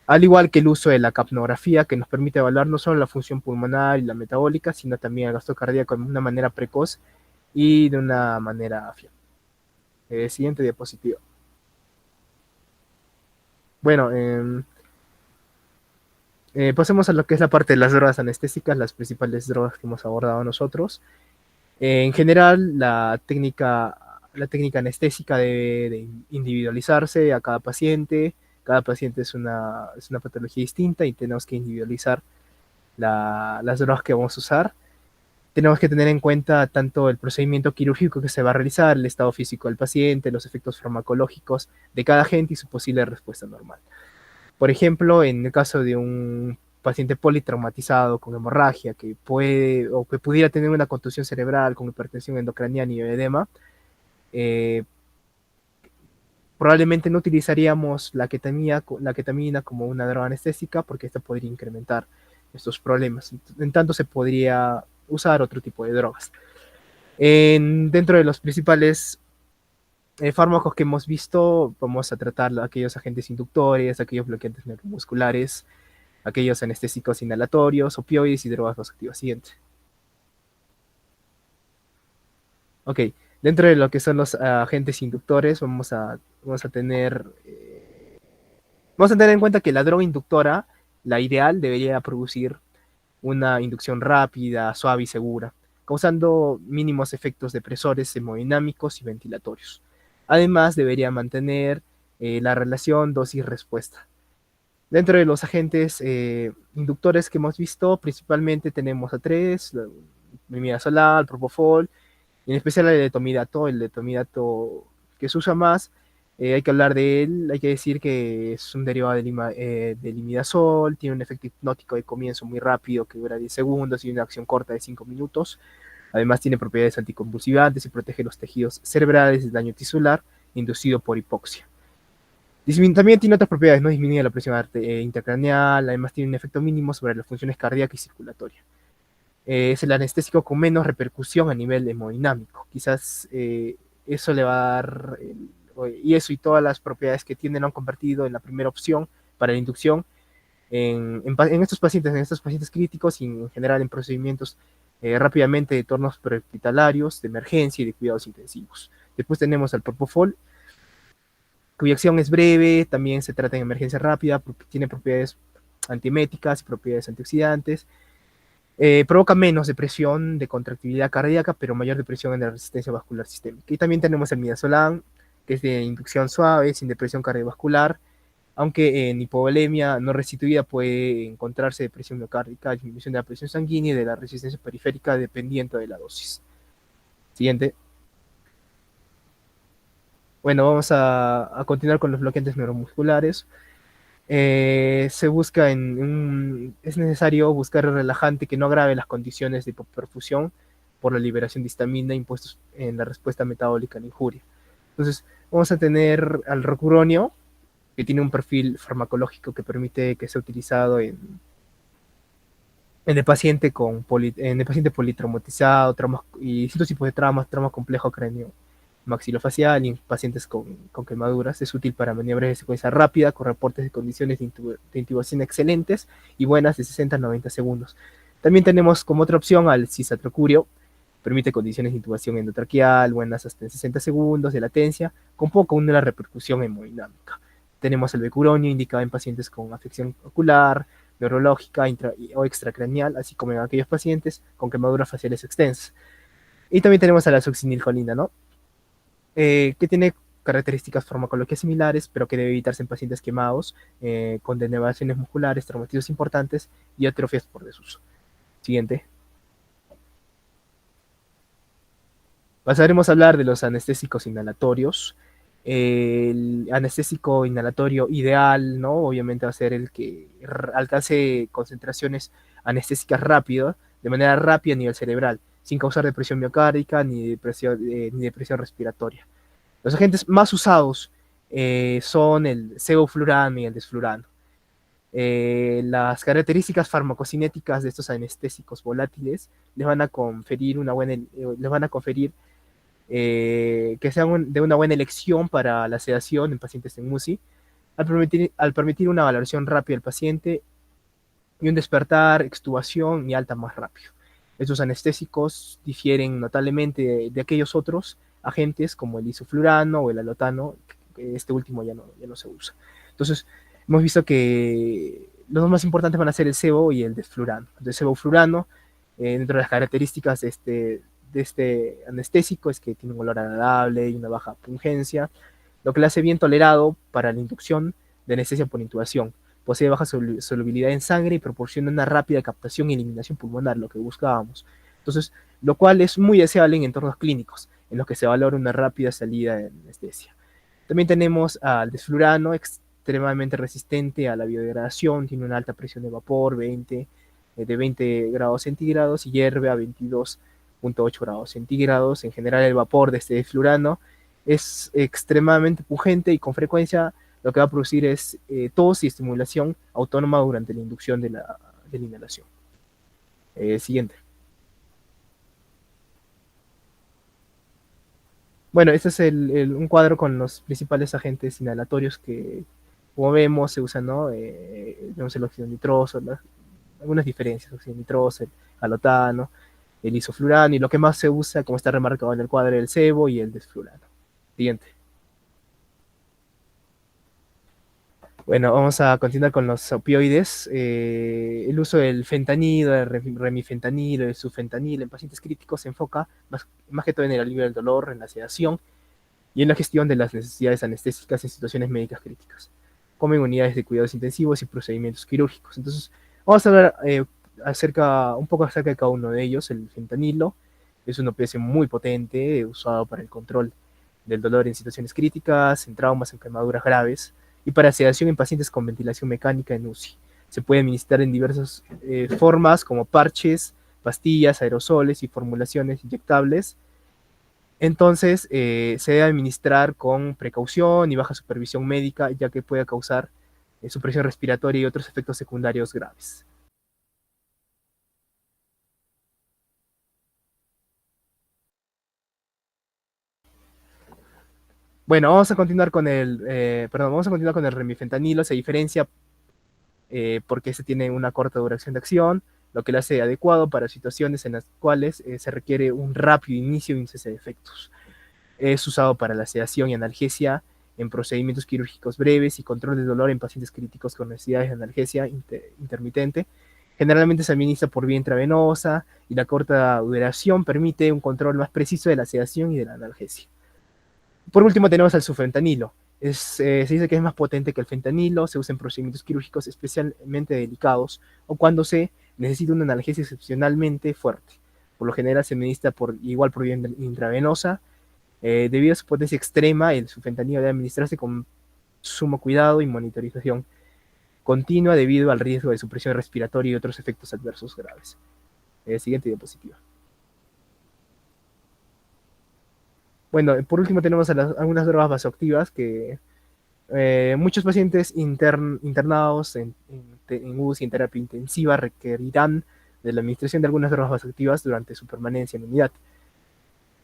Al igual que el uso de la capnografía, que nos permite evaluar no solo la función pulmonar y la metabólica, sino también el gasto cardíaco de una manera precoz y de una manera fiable. Siguiente diapositiva. Bueno, pasemos a lo que es la parte de las drogas anestésicas, las principales drogas que hemos abordado nosotros. En general, la técnica anestésica debe de individualizarse a cada paciente. Cada paciente es una patología distinta y tenemos que individualizar las drogas que vamos a usar. Tenemos que tener en cuenta tanto el procedimiento quirúrgico que se va a realizar, el estado físico del paciente, los efectos farmacológicos de cada agente y su posible respuesta normal. Por ejemplo, en el caso de un paciente politraumatizado con hemorragia que pudiera tener una contusión cerebral con hipertensión endocraniana y edema, probablemente no utilizaríamos la ketamina como una droga anestésica porque esta podría incrementar estos problemas. En tanto, se podría usar otro tipo de drogas. Dentro de los principales fármacos que hemos visto, vamos a tratar aquellos agentes inductores, aquellos bloqueantes neuromusculares, aquellos anestésicos inhalatorios, opioides y drogas vasoactivas. Siguiente. Ok, dentro de lo que son los agentes inductores, vamos a tener en cuenta que la droga inductora, la ideal, debería producir una inducción rápida, suave y segura, causando mínimos efectos depresores hemodinámicos y ventilatorios. Además, debería mantener la relación dosis-respuesta. Dentro de los agentes inductores que hemos visto, principalmente tenemos a tres: el midazolam, el propofol, y en especial el letomidato que se usa más. Hay que hablar de él, hay que decir que es un derivado del imidazol, tiene un efecto hipnótico de comienzo muy rápido que dura 10 segundos y una acción corta de 5 minutos. Además tiene propiedades anticonvulsivantes y protege los tejidos cerebrales del daño tisular inducido por hipoxia. También tiene otras propiedades, ¿no? Disminuye la presión intracraneal, además tiene un efecto mínimo sobre las funciones cardíacas y circulatorias. Es el anestésico con menos repercusión a nivel hemodinámico. Quizás eso le va a dar, y eso y todas las propiedades que tiene lo han convertido en la primera opción para la inducción en estos pacientes críticos y en general en procedimientos rápidamente de tornos prehospitalarios, de emergencia y de cuidados intensivos. Después tenemos al propofol, cuya acción es breve, también se trata en emergencia rápida, porque tiene propiedades antieméticas y propiedades antioxidantes. Provoca menos depresión de contractibilidad cardíaca, pero mayor depresión en la resistencia vascular sistémica. Y también tenemos el midazolam, que es de inducción suave, sin depresión cardiovascular, aunque en hipovolemia no restituida puede encontrarse depresión miocárdica, disminución de la presión sanguínea y de la resistencia periférica dependiendo de la dosis. Siguiente. Bueno, vamos a continuar con los bloqueantes neuromusculares. Se busca es necesario buscar el relajante que no agrave las condiciones de hipoperfusión por la liberación de histamina impuestos en la respuesta metabólica a la injuria. Entonces, vamos a tener al rocuronio, que tiene un perfil farmacológico que permite que sea utilizado en el paciente politraumatizado, traumas y distintos tipos de trauma complejo cráneo maxilofacial y en pacientes con quemaduras. Es útil para maniobras de secuencia rápida con reportes de condiciones de intubación excelentes y buenas de 60 a 90 segundos. También tenemos como otra opción al cisatrocurio, permite condiciones de intubación endotraqueal buenas hasta en 60 segundos de latencia, con poca o nula repercusión hemodinámica. Tenemos el becuronio, indicado en pacientes con afección ocular, neurológica o extracraneal, así como en aquellos pacientes con quemaduras faciales extensas. Y también tenemos a la succinilcolina, ¿no? que tiene características farmacológicas similares, pero que debe evitarse en pacientes quemados, con denervaciones musculares, traumatismos importantes y atrofias por desuso. Siguiente. Pasaremos a hablar de los anestésicos inhalatorios. El anestésico inhalatorio ideal, ¿no? Obviamente va a ser el que alcance concentraciones anestésicas rápidas, de manera rápida a nivel cerebral, sin causar depresión miocárdica ni depresión respiratoria. Los agentes más usados son el sevoflurano y el desflurano. Las características farmacocinéticas de estos anestésicos volátiles les van a conferir que sean de una buena elección para la sedación en pacientes en UCI, al permitir una valoración rápida del paciente y un despertar, extubación y alta más rápido. Estos anestésicos difieren notablemente de aquellos otros agentes como el isoflurano o el alotano, que este último ya no se usa. Entonces, hemos visto que los dos más importantes van a ser el sebo y el desflurano. El sevoflurano, dentro de las características de este anestésico, es que tiene un olor agradable y una baja pungencia, lo que le hace bien tolerado para la inducción de anestesia por intubación. Posee baja solubilidad en sangre y proporciona una rápida captación y eliminación pulmonar, lo que buscábamos. Entonces, lo cual es muy deseable en entornos clínicos, en los que se valora una rápida salida de anestesia. También tenemos al desflurano, extremadamente resistente a la biodegradación, tiene una alta presión de vapor, de 20 grados centígrados, y hierve a 22.8 grados centígrados. En general, el vapor de este desflurano es extremadamente pungente y con frecuencia lo que va a producir es tos y estimulación autónoma durante la inducción de la inhalación. Siguiente. Bueno, este es un cuadro con los principales agentes inhalatorios que, como vemos, se usan, ¿no? Vemos el óxido nitroso, algunas diferencias: óxido nitroso, el alotano, el isoflurano, y lo que más se usa, como está remarcado en el cuadro, el sebo y el desflurano. Siguiente. Bueno, vamos a continuar con los opioides. El uso del fentanilo, el remifentanilo, el sufentanilo en pacientes críticos se enfoca más que todo en el alivio del dolor, en la sedación y en la gestión de las necesidades anestésicas en situaciones médicas críticas, como en unidades de cuidados intensivos y procedimientos quirúrgicos. Entonces, vamos a hablar un poco acerca de cada uno de ellos. El fentanilo es un opioide muy potente, usado para el control del dolor en situaciones críticas, en traumas, en quemaduras graves, y para sedación en pacientes con ventilación mecánica en UCI. Se puede administrar en diversas formas, como parches, pastillas, aerosoles y formulaciones inyectables. Entonces, se debe administrar con precaución y baja supervisión médica, ya que puede causar supresión respiratoria y otros efectos secundarios graves. Bueno, vamos a continuar con el remifentanilo. Se diferencia porque este tiene una corta duración de acción, lo que lo hace adecuado para situaciones en las cuales se requiere un rápido inicio y un cese de efectos. Es usado para la sedación y analgesia en procedimientos quirúrgicos breves y control de dolor en pacientes críticos con necesidades de analgesia intermitente. Generalmente se administra por vía intravenosa, y la corta duración permite un control más preciso de la sedación y de la analgesia. Por último, tenemos al sufentanilo. Se dice que es más potente que el fentanilo, se usa en procedimientos quirúrgicos especialmente delicados o cuando se necesita una analgesia excepcionalmente fuerte. Por lo general se administra por vía intravenosa. Debido a su potencia extrema, el sufentanilo debe administrarse con sumo cuidado y monitorización continua debido al riesgo de supresión respiratoria y otros efectos adversos graves. Siguiente diapositiva. Bueno, por último tenemos algunas drogas vasoactivas que muchos pacientes internados en UCI, en terapia intensiva, requerirán de la administración de algunas drogas vasoactivas durante su permanencia en unidad.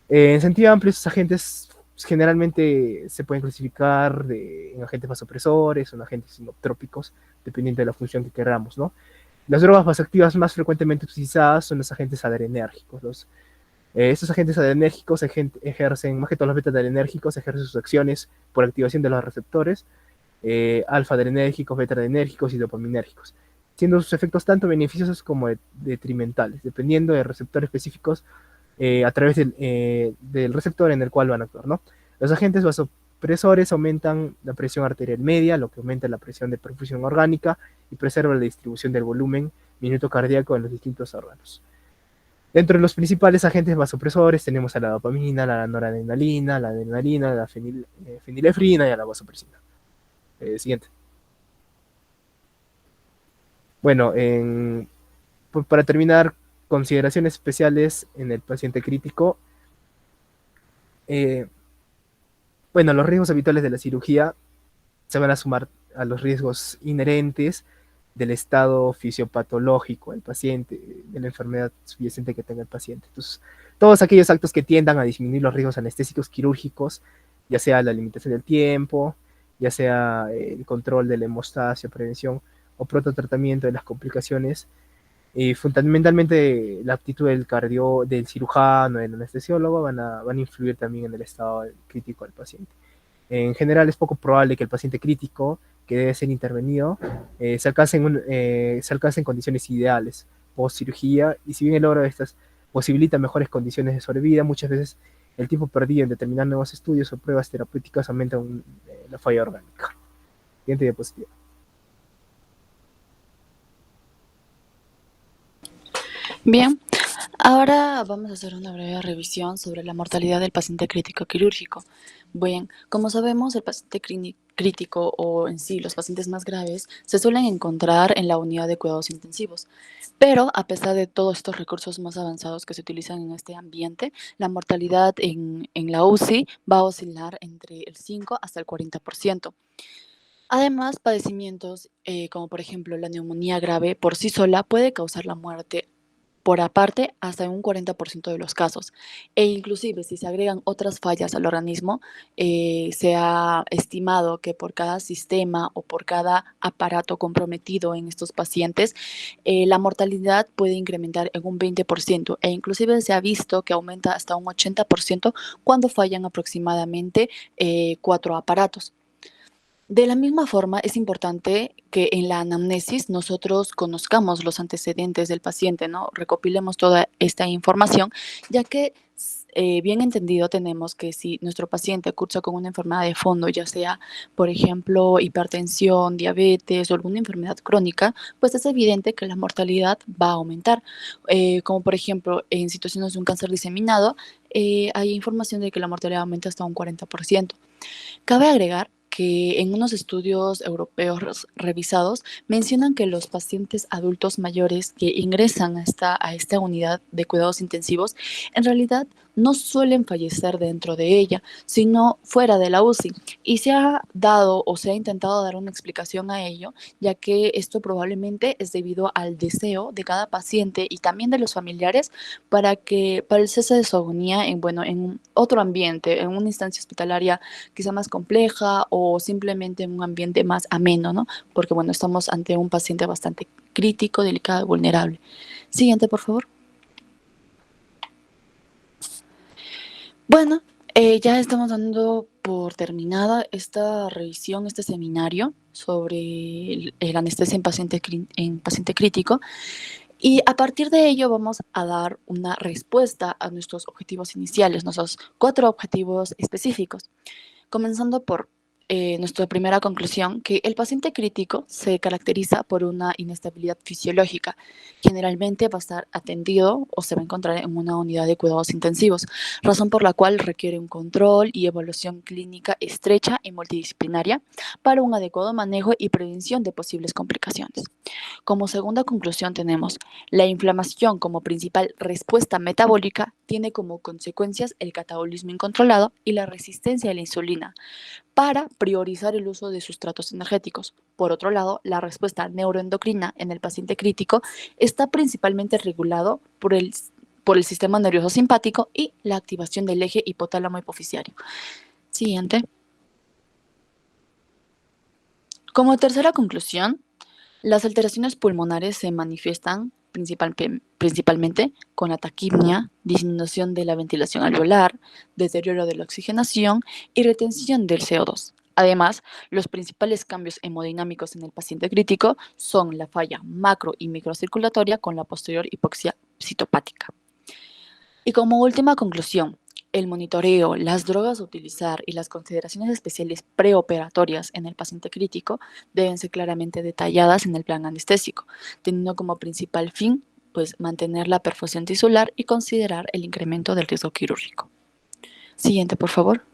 En sentido amplio, estos agentes generalmente se pueden clasificar en agentes vasopresores o en agentes sinotrópicos, dependiendo de la función que queramos, ¿no? Las drogas vasoactivas más frecuentemente utilizadas son los agentes adrenérgicos. Estos agentes adrenérgicos ejercen, más que todos los beta-adrenérgicos, ejercen sus acciones por activación de los receptores alfa-adrenérgicos, beta-adrenérgicos y dopaminérgicos, siendo sus efectos tanto beneficiosos como detrimentales, dependiendo de receptores específicos a través del receptor en el cual van a actuar, ¿no? Los agentes vasopresores aumentan la presión arterial media, lo que aumenta la presión de perfusión orgánica y preserva la distribución del volumen minuto cardíaco en los distintos órganos. Dentro de los principales agentes vasopresores tenemos a la dopamina, la noradrenalina, la adrenalina, la fenilefrina y a la vasopresina. Siguiente. Bueno, para terminar, consideraciones especiales en el paciente crítico. Bueno, los riesgos habituales de la cirugía se van a sumar a los riesgos inherentes del estado fisiopatológico del paciente, de la enfermedad subyacente que tenga el paciente. Entonces, todos aquellos actos que tiendan a disminuir los riesgos anestésicos quirúrgicos, ya sea la limitación del tiempo, ya sea el control de la hemostasia, prevención o prototratamiento de las complicaciones, y fundamentalmente la aptitud del cirujano, del anestesiólogo van a influir también en el estado crítico del paciente. En general es poco probable que el paciente crítico que debe ser intervenido se alcance en condiciones ideales post cirugía, y si bien el logro de estas posibilita mejores condiciones de sobrevida, muchas veces el tiempo perdido en determinar nuevos estudios o pruebas terapéuticas aumenta la falla orgánica. Siguiente diapositiva. Bien, ahora vamos a hacer una breve revisión sobre la mortalidad del paciente crítico quirúrgico. Bien, como sabemos, el paciente crítico o en sí los pacientes más graves se suelen encontrar en la unidad de cuidados intensivos. Pero a pesar de todos estos recursos más avanzados que se utilizan en este ambiente, la mortalidad en la UCI va a oscilar entre el 5 hasta el 40%. Además, padecimientos como por ejemplo la neumonía grave por sí sola puede causar la muerte por aparte hasta en un 40% de los casos. E inclusive si se agregan otras fallas al organismo, se ha estimado que por cada sistema o por cada aparato comprometido en estos pacientes, la mortalidad puede incrementar en un 20% e inclusive se ha visto que aumenta hasta un 80% cuando fallan aproximadamente 4 aparatos. De la misma forma, es importante que en la anamnesis nosotros conozcamos los antecedentes del paciente, ¿no? Recopilemos toda esta información, ya que bien entendido tenemos que si nuestro paciente cursa con una enfermedad de fondo, ya sea, por ejemplo, hipertensión, diabetes o alguna enfermedad crónica, pues es evidente que la mortalidad va a aumentar. Como por ejemplo, en situaciones de un cáncer diseminado, hay información de que la mortalidad aumenta hasta un 40%. Cabe agregar que en unos estudios europeos revisados mencionan que los pacientes adultos mayores que ingresan a esta unidad de cuidados intensivos en realidad no suelen fallecer dentro de ella, sino fuera de la UCI. Y se ha dado o se ha intentado dar una explicación a ello, ya que esto probablemente es debido al deseo de cada paciente y también de los familiares para el cese de su agonía en otro ambiente, en una instancia hospitalaria quizá más compleja o simplemente en un ambiente más ameno, ¿no? Porque bueno, estamos ante un paciente bastante crítico, delicado y vulnerable. Siguiente, por favor. Bueno, ya estamos dando por terminada esta revisión, este seminario sobre el anestesia en paciente crítico. Y a partir de ello vamos a dar una respuesta a nuestros objetivos iniciales, nuestros 4 objetivos específicos. Comenzando por nuestra primera conclusión, que el paciente crítico se caracteriza por una inestabilidad fisiológica. Generalmente va a estar atendido o se va a encontrar en una unidad de cuidados intensivos, razón por la cual requiere un control y evaluación clínica estrecha y multidisciplinaria para un adecuado manejo y prevención de posibles complicaciones. Como segunda conclusión tenemos, la inflamación como principal respuesta metabólica tiene como consecuencias el catabolismo incontrolado y la resistencia a la insulina, para priorizar el uso de sustratos energéticos. Por otro lado, la respuesta neuroendocrina en el paciente crítico está principalmente regulado por el sistema nervioso simpático y la activación del eje hipotálamo hipoficiario. Siguiente. Como tercera conclusión, las alteraciones pulmonares se manifiestan principalmente con la taquipnia, disminución de la ventilación alveolar, deterioro de la oxigenación y retención del CO2. Además, los principales cambios hemodinámicos en el paciente crítico son la falla macro y microcirculatoria con la posterior hipoxia citopática. Y como última conclusión, El monitoreo, las drogas a utilizar y las consideraciones especiales preoperatorias en el paciente crítico deben ser claramente detalladas en el plan anestésico, teniendo como principal fin, pues, mantener la perfusión tisular y considerar el incremento del riesgo quirúrgico. Siguiente, por favor.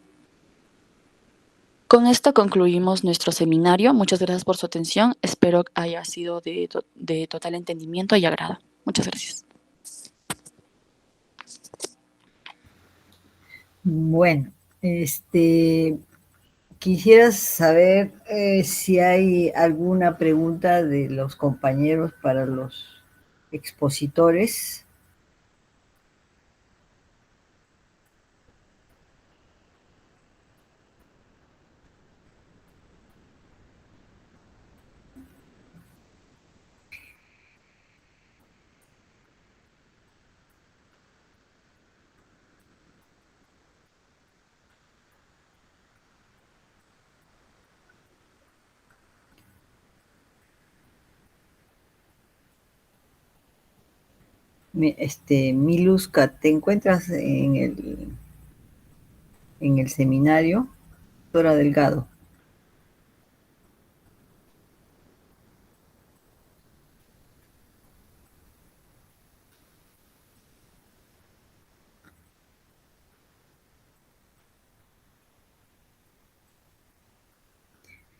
Con esto concluimos nuestro seminario. Muchas gracias por su atención. Espero haya sido de total entendimiento y agrado. Muchas gracias. Bueno, quisiera saber si hay alguna pregunta de los compañeros para los expositores. Miluska, ¿te encuentras en el seminario? Doctora Delgado.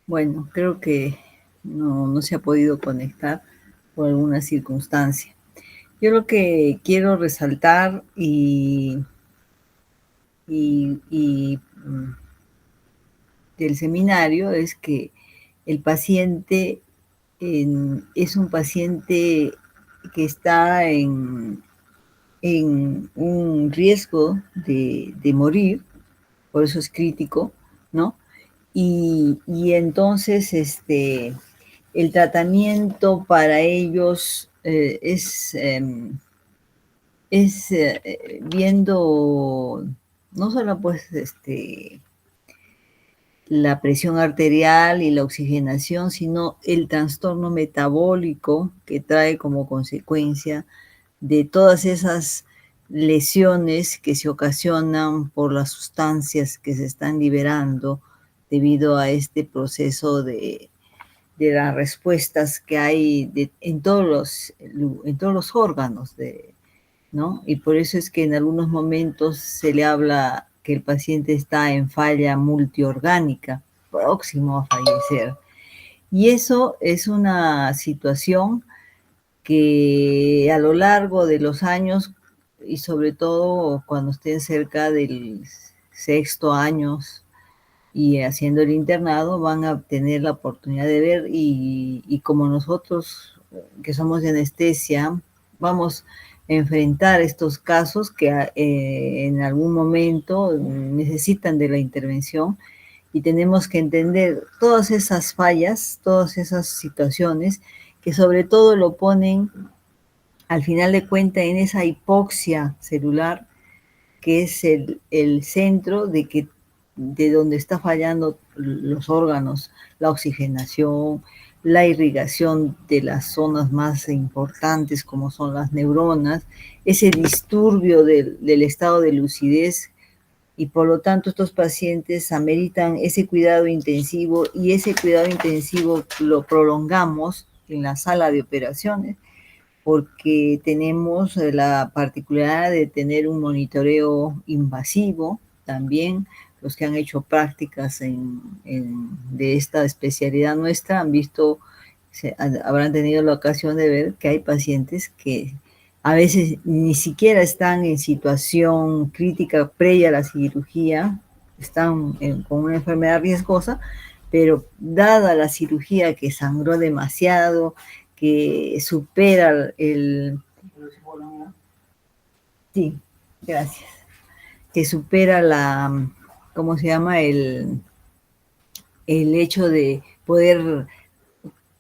Bueno, creo que no se ha podido conectar por alguna circunstancia. Yo lo que quiero resaltar del seminario es que el paciente es un paciente que está en un riesgo de morir, por eso es crítico, ¿no? Y entonces el tratamiento para ellos es viendo no solo pues la presión arterial y la oxigenación, sino el trastorno metabólico que trae como consecuencia de todas esas lesiones que se ocasionan por las sustancias que se están liberando debido a este proceso de las respuestas que hay en todos los órganos, ¿no? Y por eso es que en algunos momentos se le habla que el paciente está en falla multiorgánica, próximo a fallecer. Y eso es una situación que a lo largo de los años, y sobre todo cuando estén cerca del 6º año y haciendo el internado, van a tener la oportunidad de ver, y como nosotros que somos de anestesia, vamos a enfrentar estos casos que en algún momento necesitan de la intervención, y tenemos que entender todas esas fallas, todas esas situaciones que sobre todo lo ponen al final de cuentas en esa hipoxia celular, que es el centro de donde está fallando los órganos, la oxigenación, la irrigación de las zonas más importantes como son las neuronas, ese disturbio del estado de lucidez, y por lo tanto estos pacientes ameritan ese cuidado intensivo, y ese cuidado intensivo lo prolongamos en la sala de operaciones, porque tenemos la particularidad de tener un monitoreo invasivo también. Los que han hecho prácticas de esta especialidad nuestra han visto, habrán tenido la ocasión de ver que hay pacientes que a veces ni siquiera están en situación crítica previa a la cirugía, están con una enfermedad riesgosa, pero dada la cirugía que sangró demasiado, que supera sí, gracias, que supera ¿cómo se llama? El hecho de poder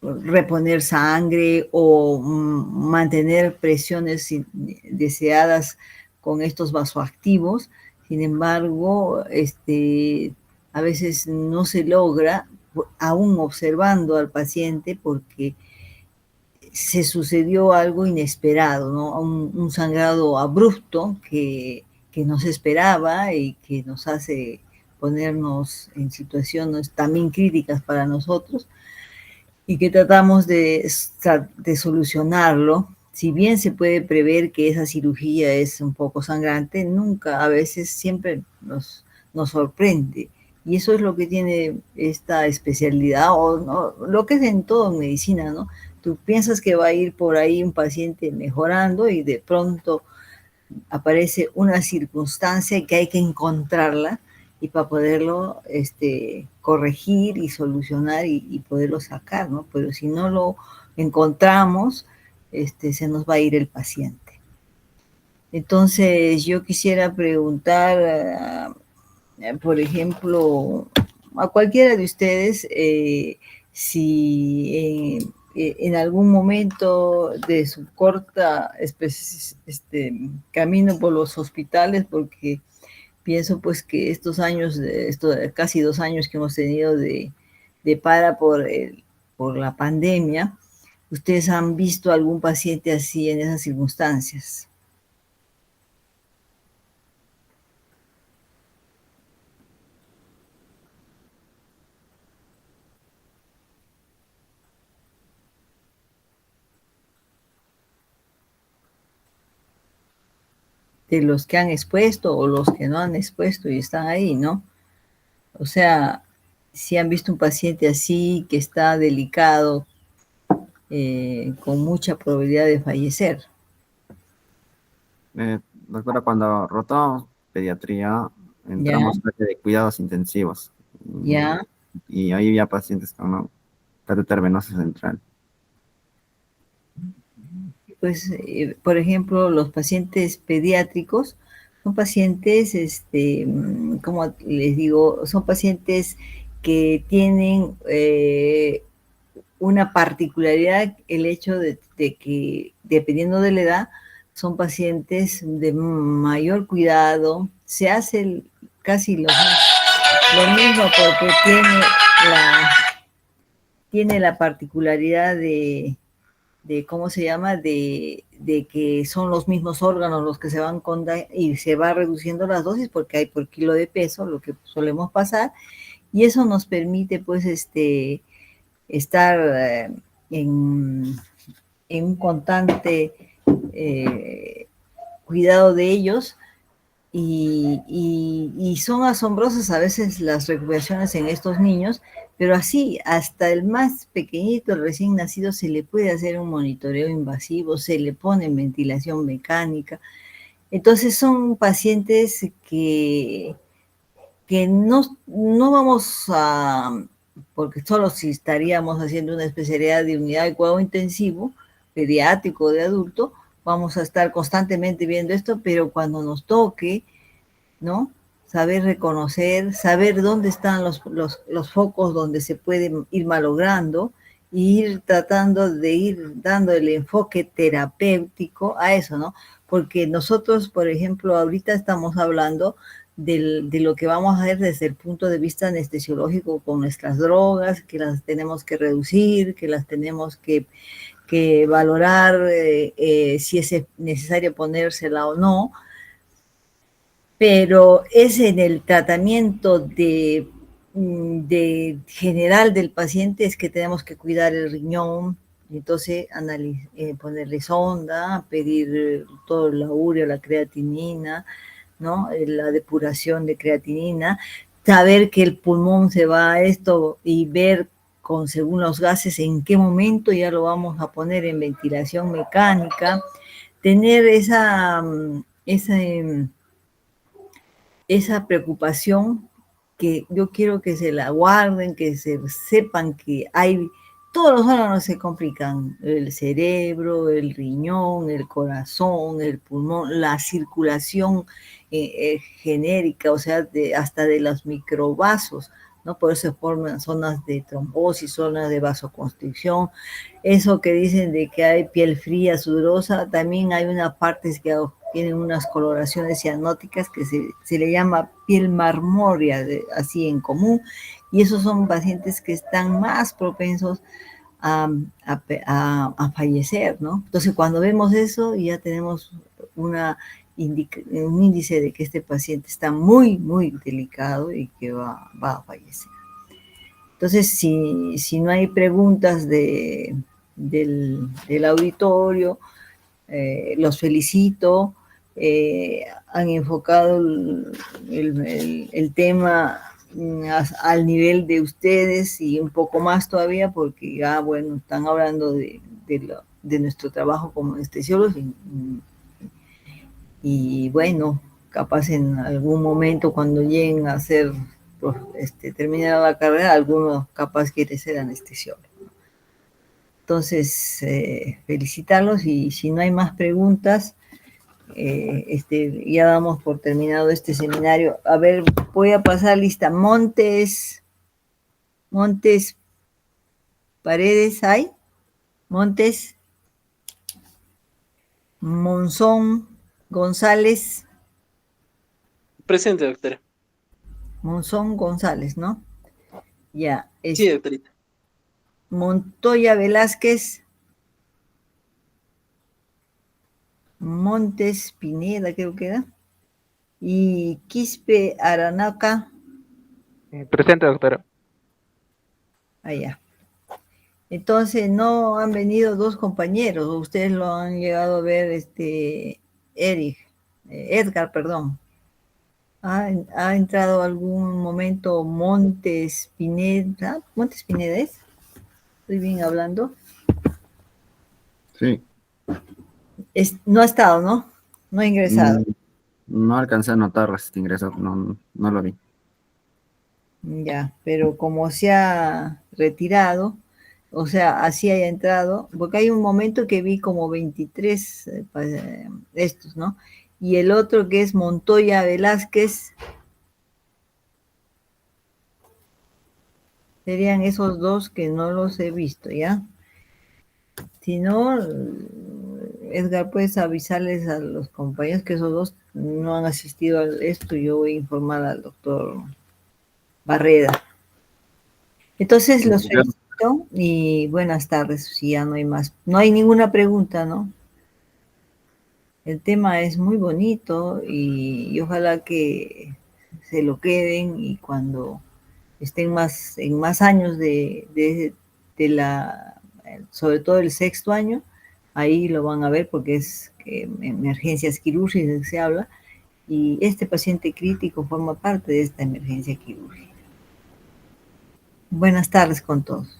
reponer sangre o mantener presiones deseadas con estos vasoactivos. Sin embargo, a veces no se logra, aún observando al paciente, porque se sucedió algo inesperado, ¿no? Un sangrado abrupto que que no se esperaba y que nos hace ponernos en situaciones también críticas para nosotros, y que tratamos de solucionarlo. Si bien se puede prever que esa cirugía es un poco sangrante, nunca, a veces siempre nos sorprende. Y eso es lo que tiene esta especialidad, o ¿no? Lo que es en todo en medicina, ¿no? Tú piensas que va a ir por ahí un paciente mejorando y de pronto aparece una circunstancia que hay que encontrarla y para poderlo corregir y solucionar y poderlo sacar, ¿no? Pero si no lo encontramos, se nos va a ir el paciente. Entonces, yo quisiera preguntar, por ejemplo, a cualquiera de ustedes, si en algún momento de su corta camino por los hospitales, porque pienso pues que estos años, casi 2 años que hemos tenido de para por la pandemia, ¿ustedes han visto algún paciente así en esas circunstancias? De los que han expuesto o los que no han expuesto y están ahí, ¿no? O sea, si han visto un paciente así que está delicado, con mucha probabilidad de fallecer. Doctora, cuando rotamos pediatría, entramos a área de cuidados intensivos. Ya. Y ahí había pacientes con catéter venoso central. Pues, por ejemplo, los pacientes pediátricos son pacientes, como les digo, son pacientes que tienen una particularidad, el hecho de que, dependiendo de la edad, son pacientes de mayor cuidado, se hace casi lo mismo porque tiene la particularidad de ¿cómo se llama? De que son los mismos órganos los que se van y se va reduciendo las dosis porque hay por kilo de peso, lo que solemos pasar, y eso nos permite pues estar en un constante cuidado de ellos, y son asombrosas a veces las recuperaciones en estos niños, pero así hasta el más pequeñito, el recién nacido, se le puede hacer un monitoreo invasivo, se le pone ventilación mecánica. Entonces son pacientes que no vamos a, porque solo si estaríamos haciendo una especialidad de unidad de cuidado intensivo, pediátrico de adulto, vamos a estar constantemente viendo esto, pero cuando nos toque, ¿no? Saber reconocer, saber dónde están los focos donde se pueden ir malogrando, e ir tratando de ir dando el enfoque terapéutico a eso, ¿no? Porque nosotros, por ejemplo, ahorita estamos hablando de lo que vamos a hacer desde el punto de vista anestesiológico con nuestras drogas, que las tenemos que reducir, que las tenemos que valorar si es necesario ponérsela o no, pero es en el tratamiento de general del paciente es que tenemos que cuidar el riñón, y entonces ponerle sonda, pedir todo la urea, la creatinina, ¿no? La depuración de creatinina, saber que el pulmón se va a esto y ver según los gases en qué momento ya lo vamos a poner en ventilación mecánica, tener esa preocupación que yo quiero que se la guarden, que se sepan que todos los órganos se complican, el cerebro, el riñón, el corazón, el pulmón, la circulación genérica, o sea, hasta de los microvasos, ¿no? Por eso se forman zonas de trombosis, zonas de vasoconstricción. Eso que dicen de que hay piel fría, sudorosa, también hay una parte que tienen unas coloraciones cianóticas que se le llama piel marmórea, así en común, y esos son pacientes que están más propensos a fallecer, ¿no? Entonces, cuando vemos eso, ya tenemos una un índice de que este paciente está muy, muy delicado y que va a fallecer. Entonces, si no hay preguntas del auditorio, los felicito. Han enfocado el tema al nivel de ustedes y un poco más todavía, porque ya, bueno, están hablando de nuestro trabajo como anestesiólogos y bueno, capaz en algún momento cuando lleguen a hacer, terminar la carrera, algunos capaz quiere ser anestesiólogo. Entonces, felicitarlos y si no hay más preguntas, ya damos por terminado este seminario. A ver, voy a pasar lista. Montes Paredes, ¿hay? Montes, Monzón, González. Presente, doctora. Monzón González, ¿no? Ya. Sí, doctorita. Montoya Velázquez. Montes Pineda, creo que era. Y Quispe Aranaca. Presente, doctora. Allá. Entonces, no han venido dos compañeros, ustedes lo han llegado a ver, Edgar, perdón. ¿Ha entrado algún momento Montes Pineda? ¿Montes Pineda es? ¿Estoy bien hablando? Sí. No ha estado, ¿no? No ha ingresado. No alcancé a notar este ingreso, no lo vi. Ya, pero como se ha retirado, o sea, así haya entrado, porque hay un momento que vi como 23 estos, ¿no? Y el otro que es Montoya Velázquez, serían esos dos que no los he visto, ¿ya? Si no, Edgar, puedes avisarles a los compañeros que esos dos no han asistido a esto, yo voy a informar al doctor Barreda. Entonces los felicito y buenas tardes, si ya no hay más. No hay ninguna pregunta, ¿no? El tema es muy bonito y ojalá que se lo queden y cuando estén en más años sobre todo el 6º año, ahí lo van a ver porque es emergencias quirúrgicas que se habla y este paciente crítico forma parte de esta emergencia quirúrgica. Buenas tardes con todos.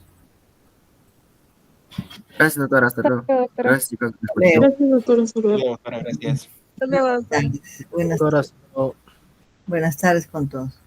Gracias, doctora. Hasta luego. Gracias, chicos. Gracias, doctora. Hasta luego. Gracias. Buenas tardes con todos.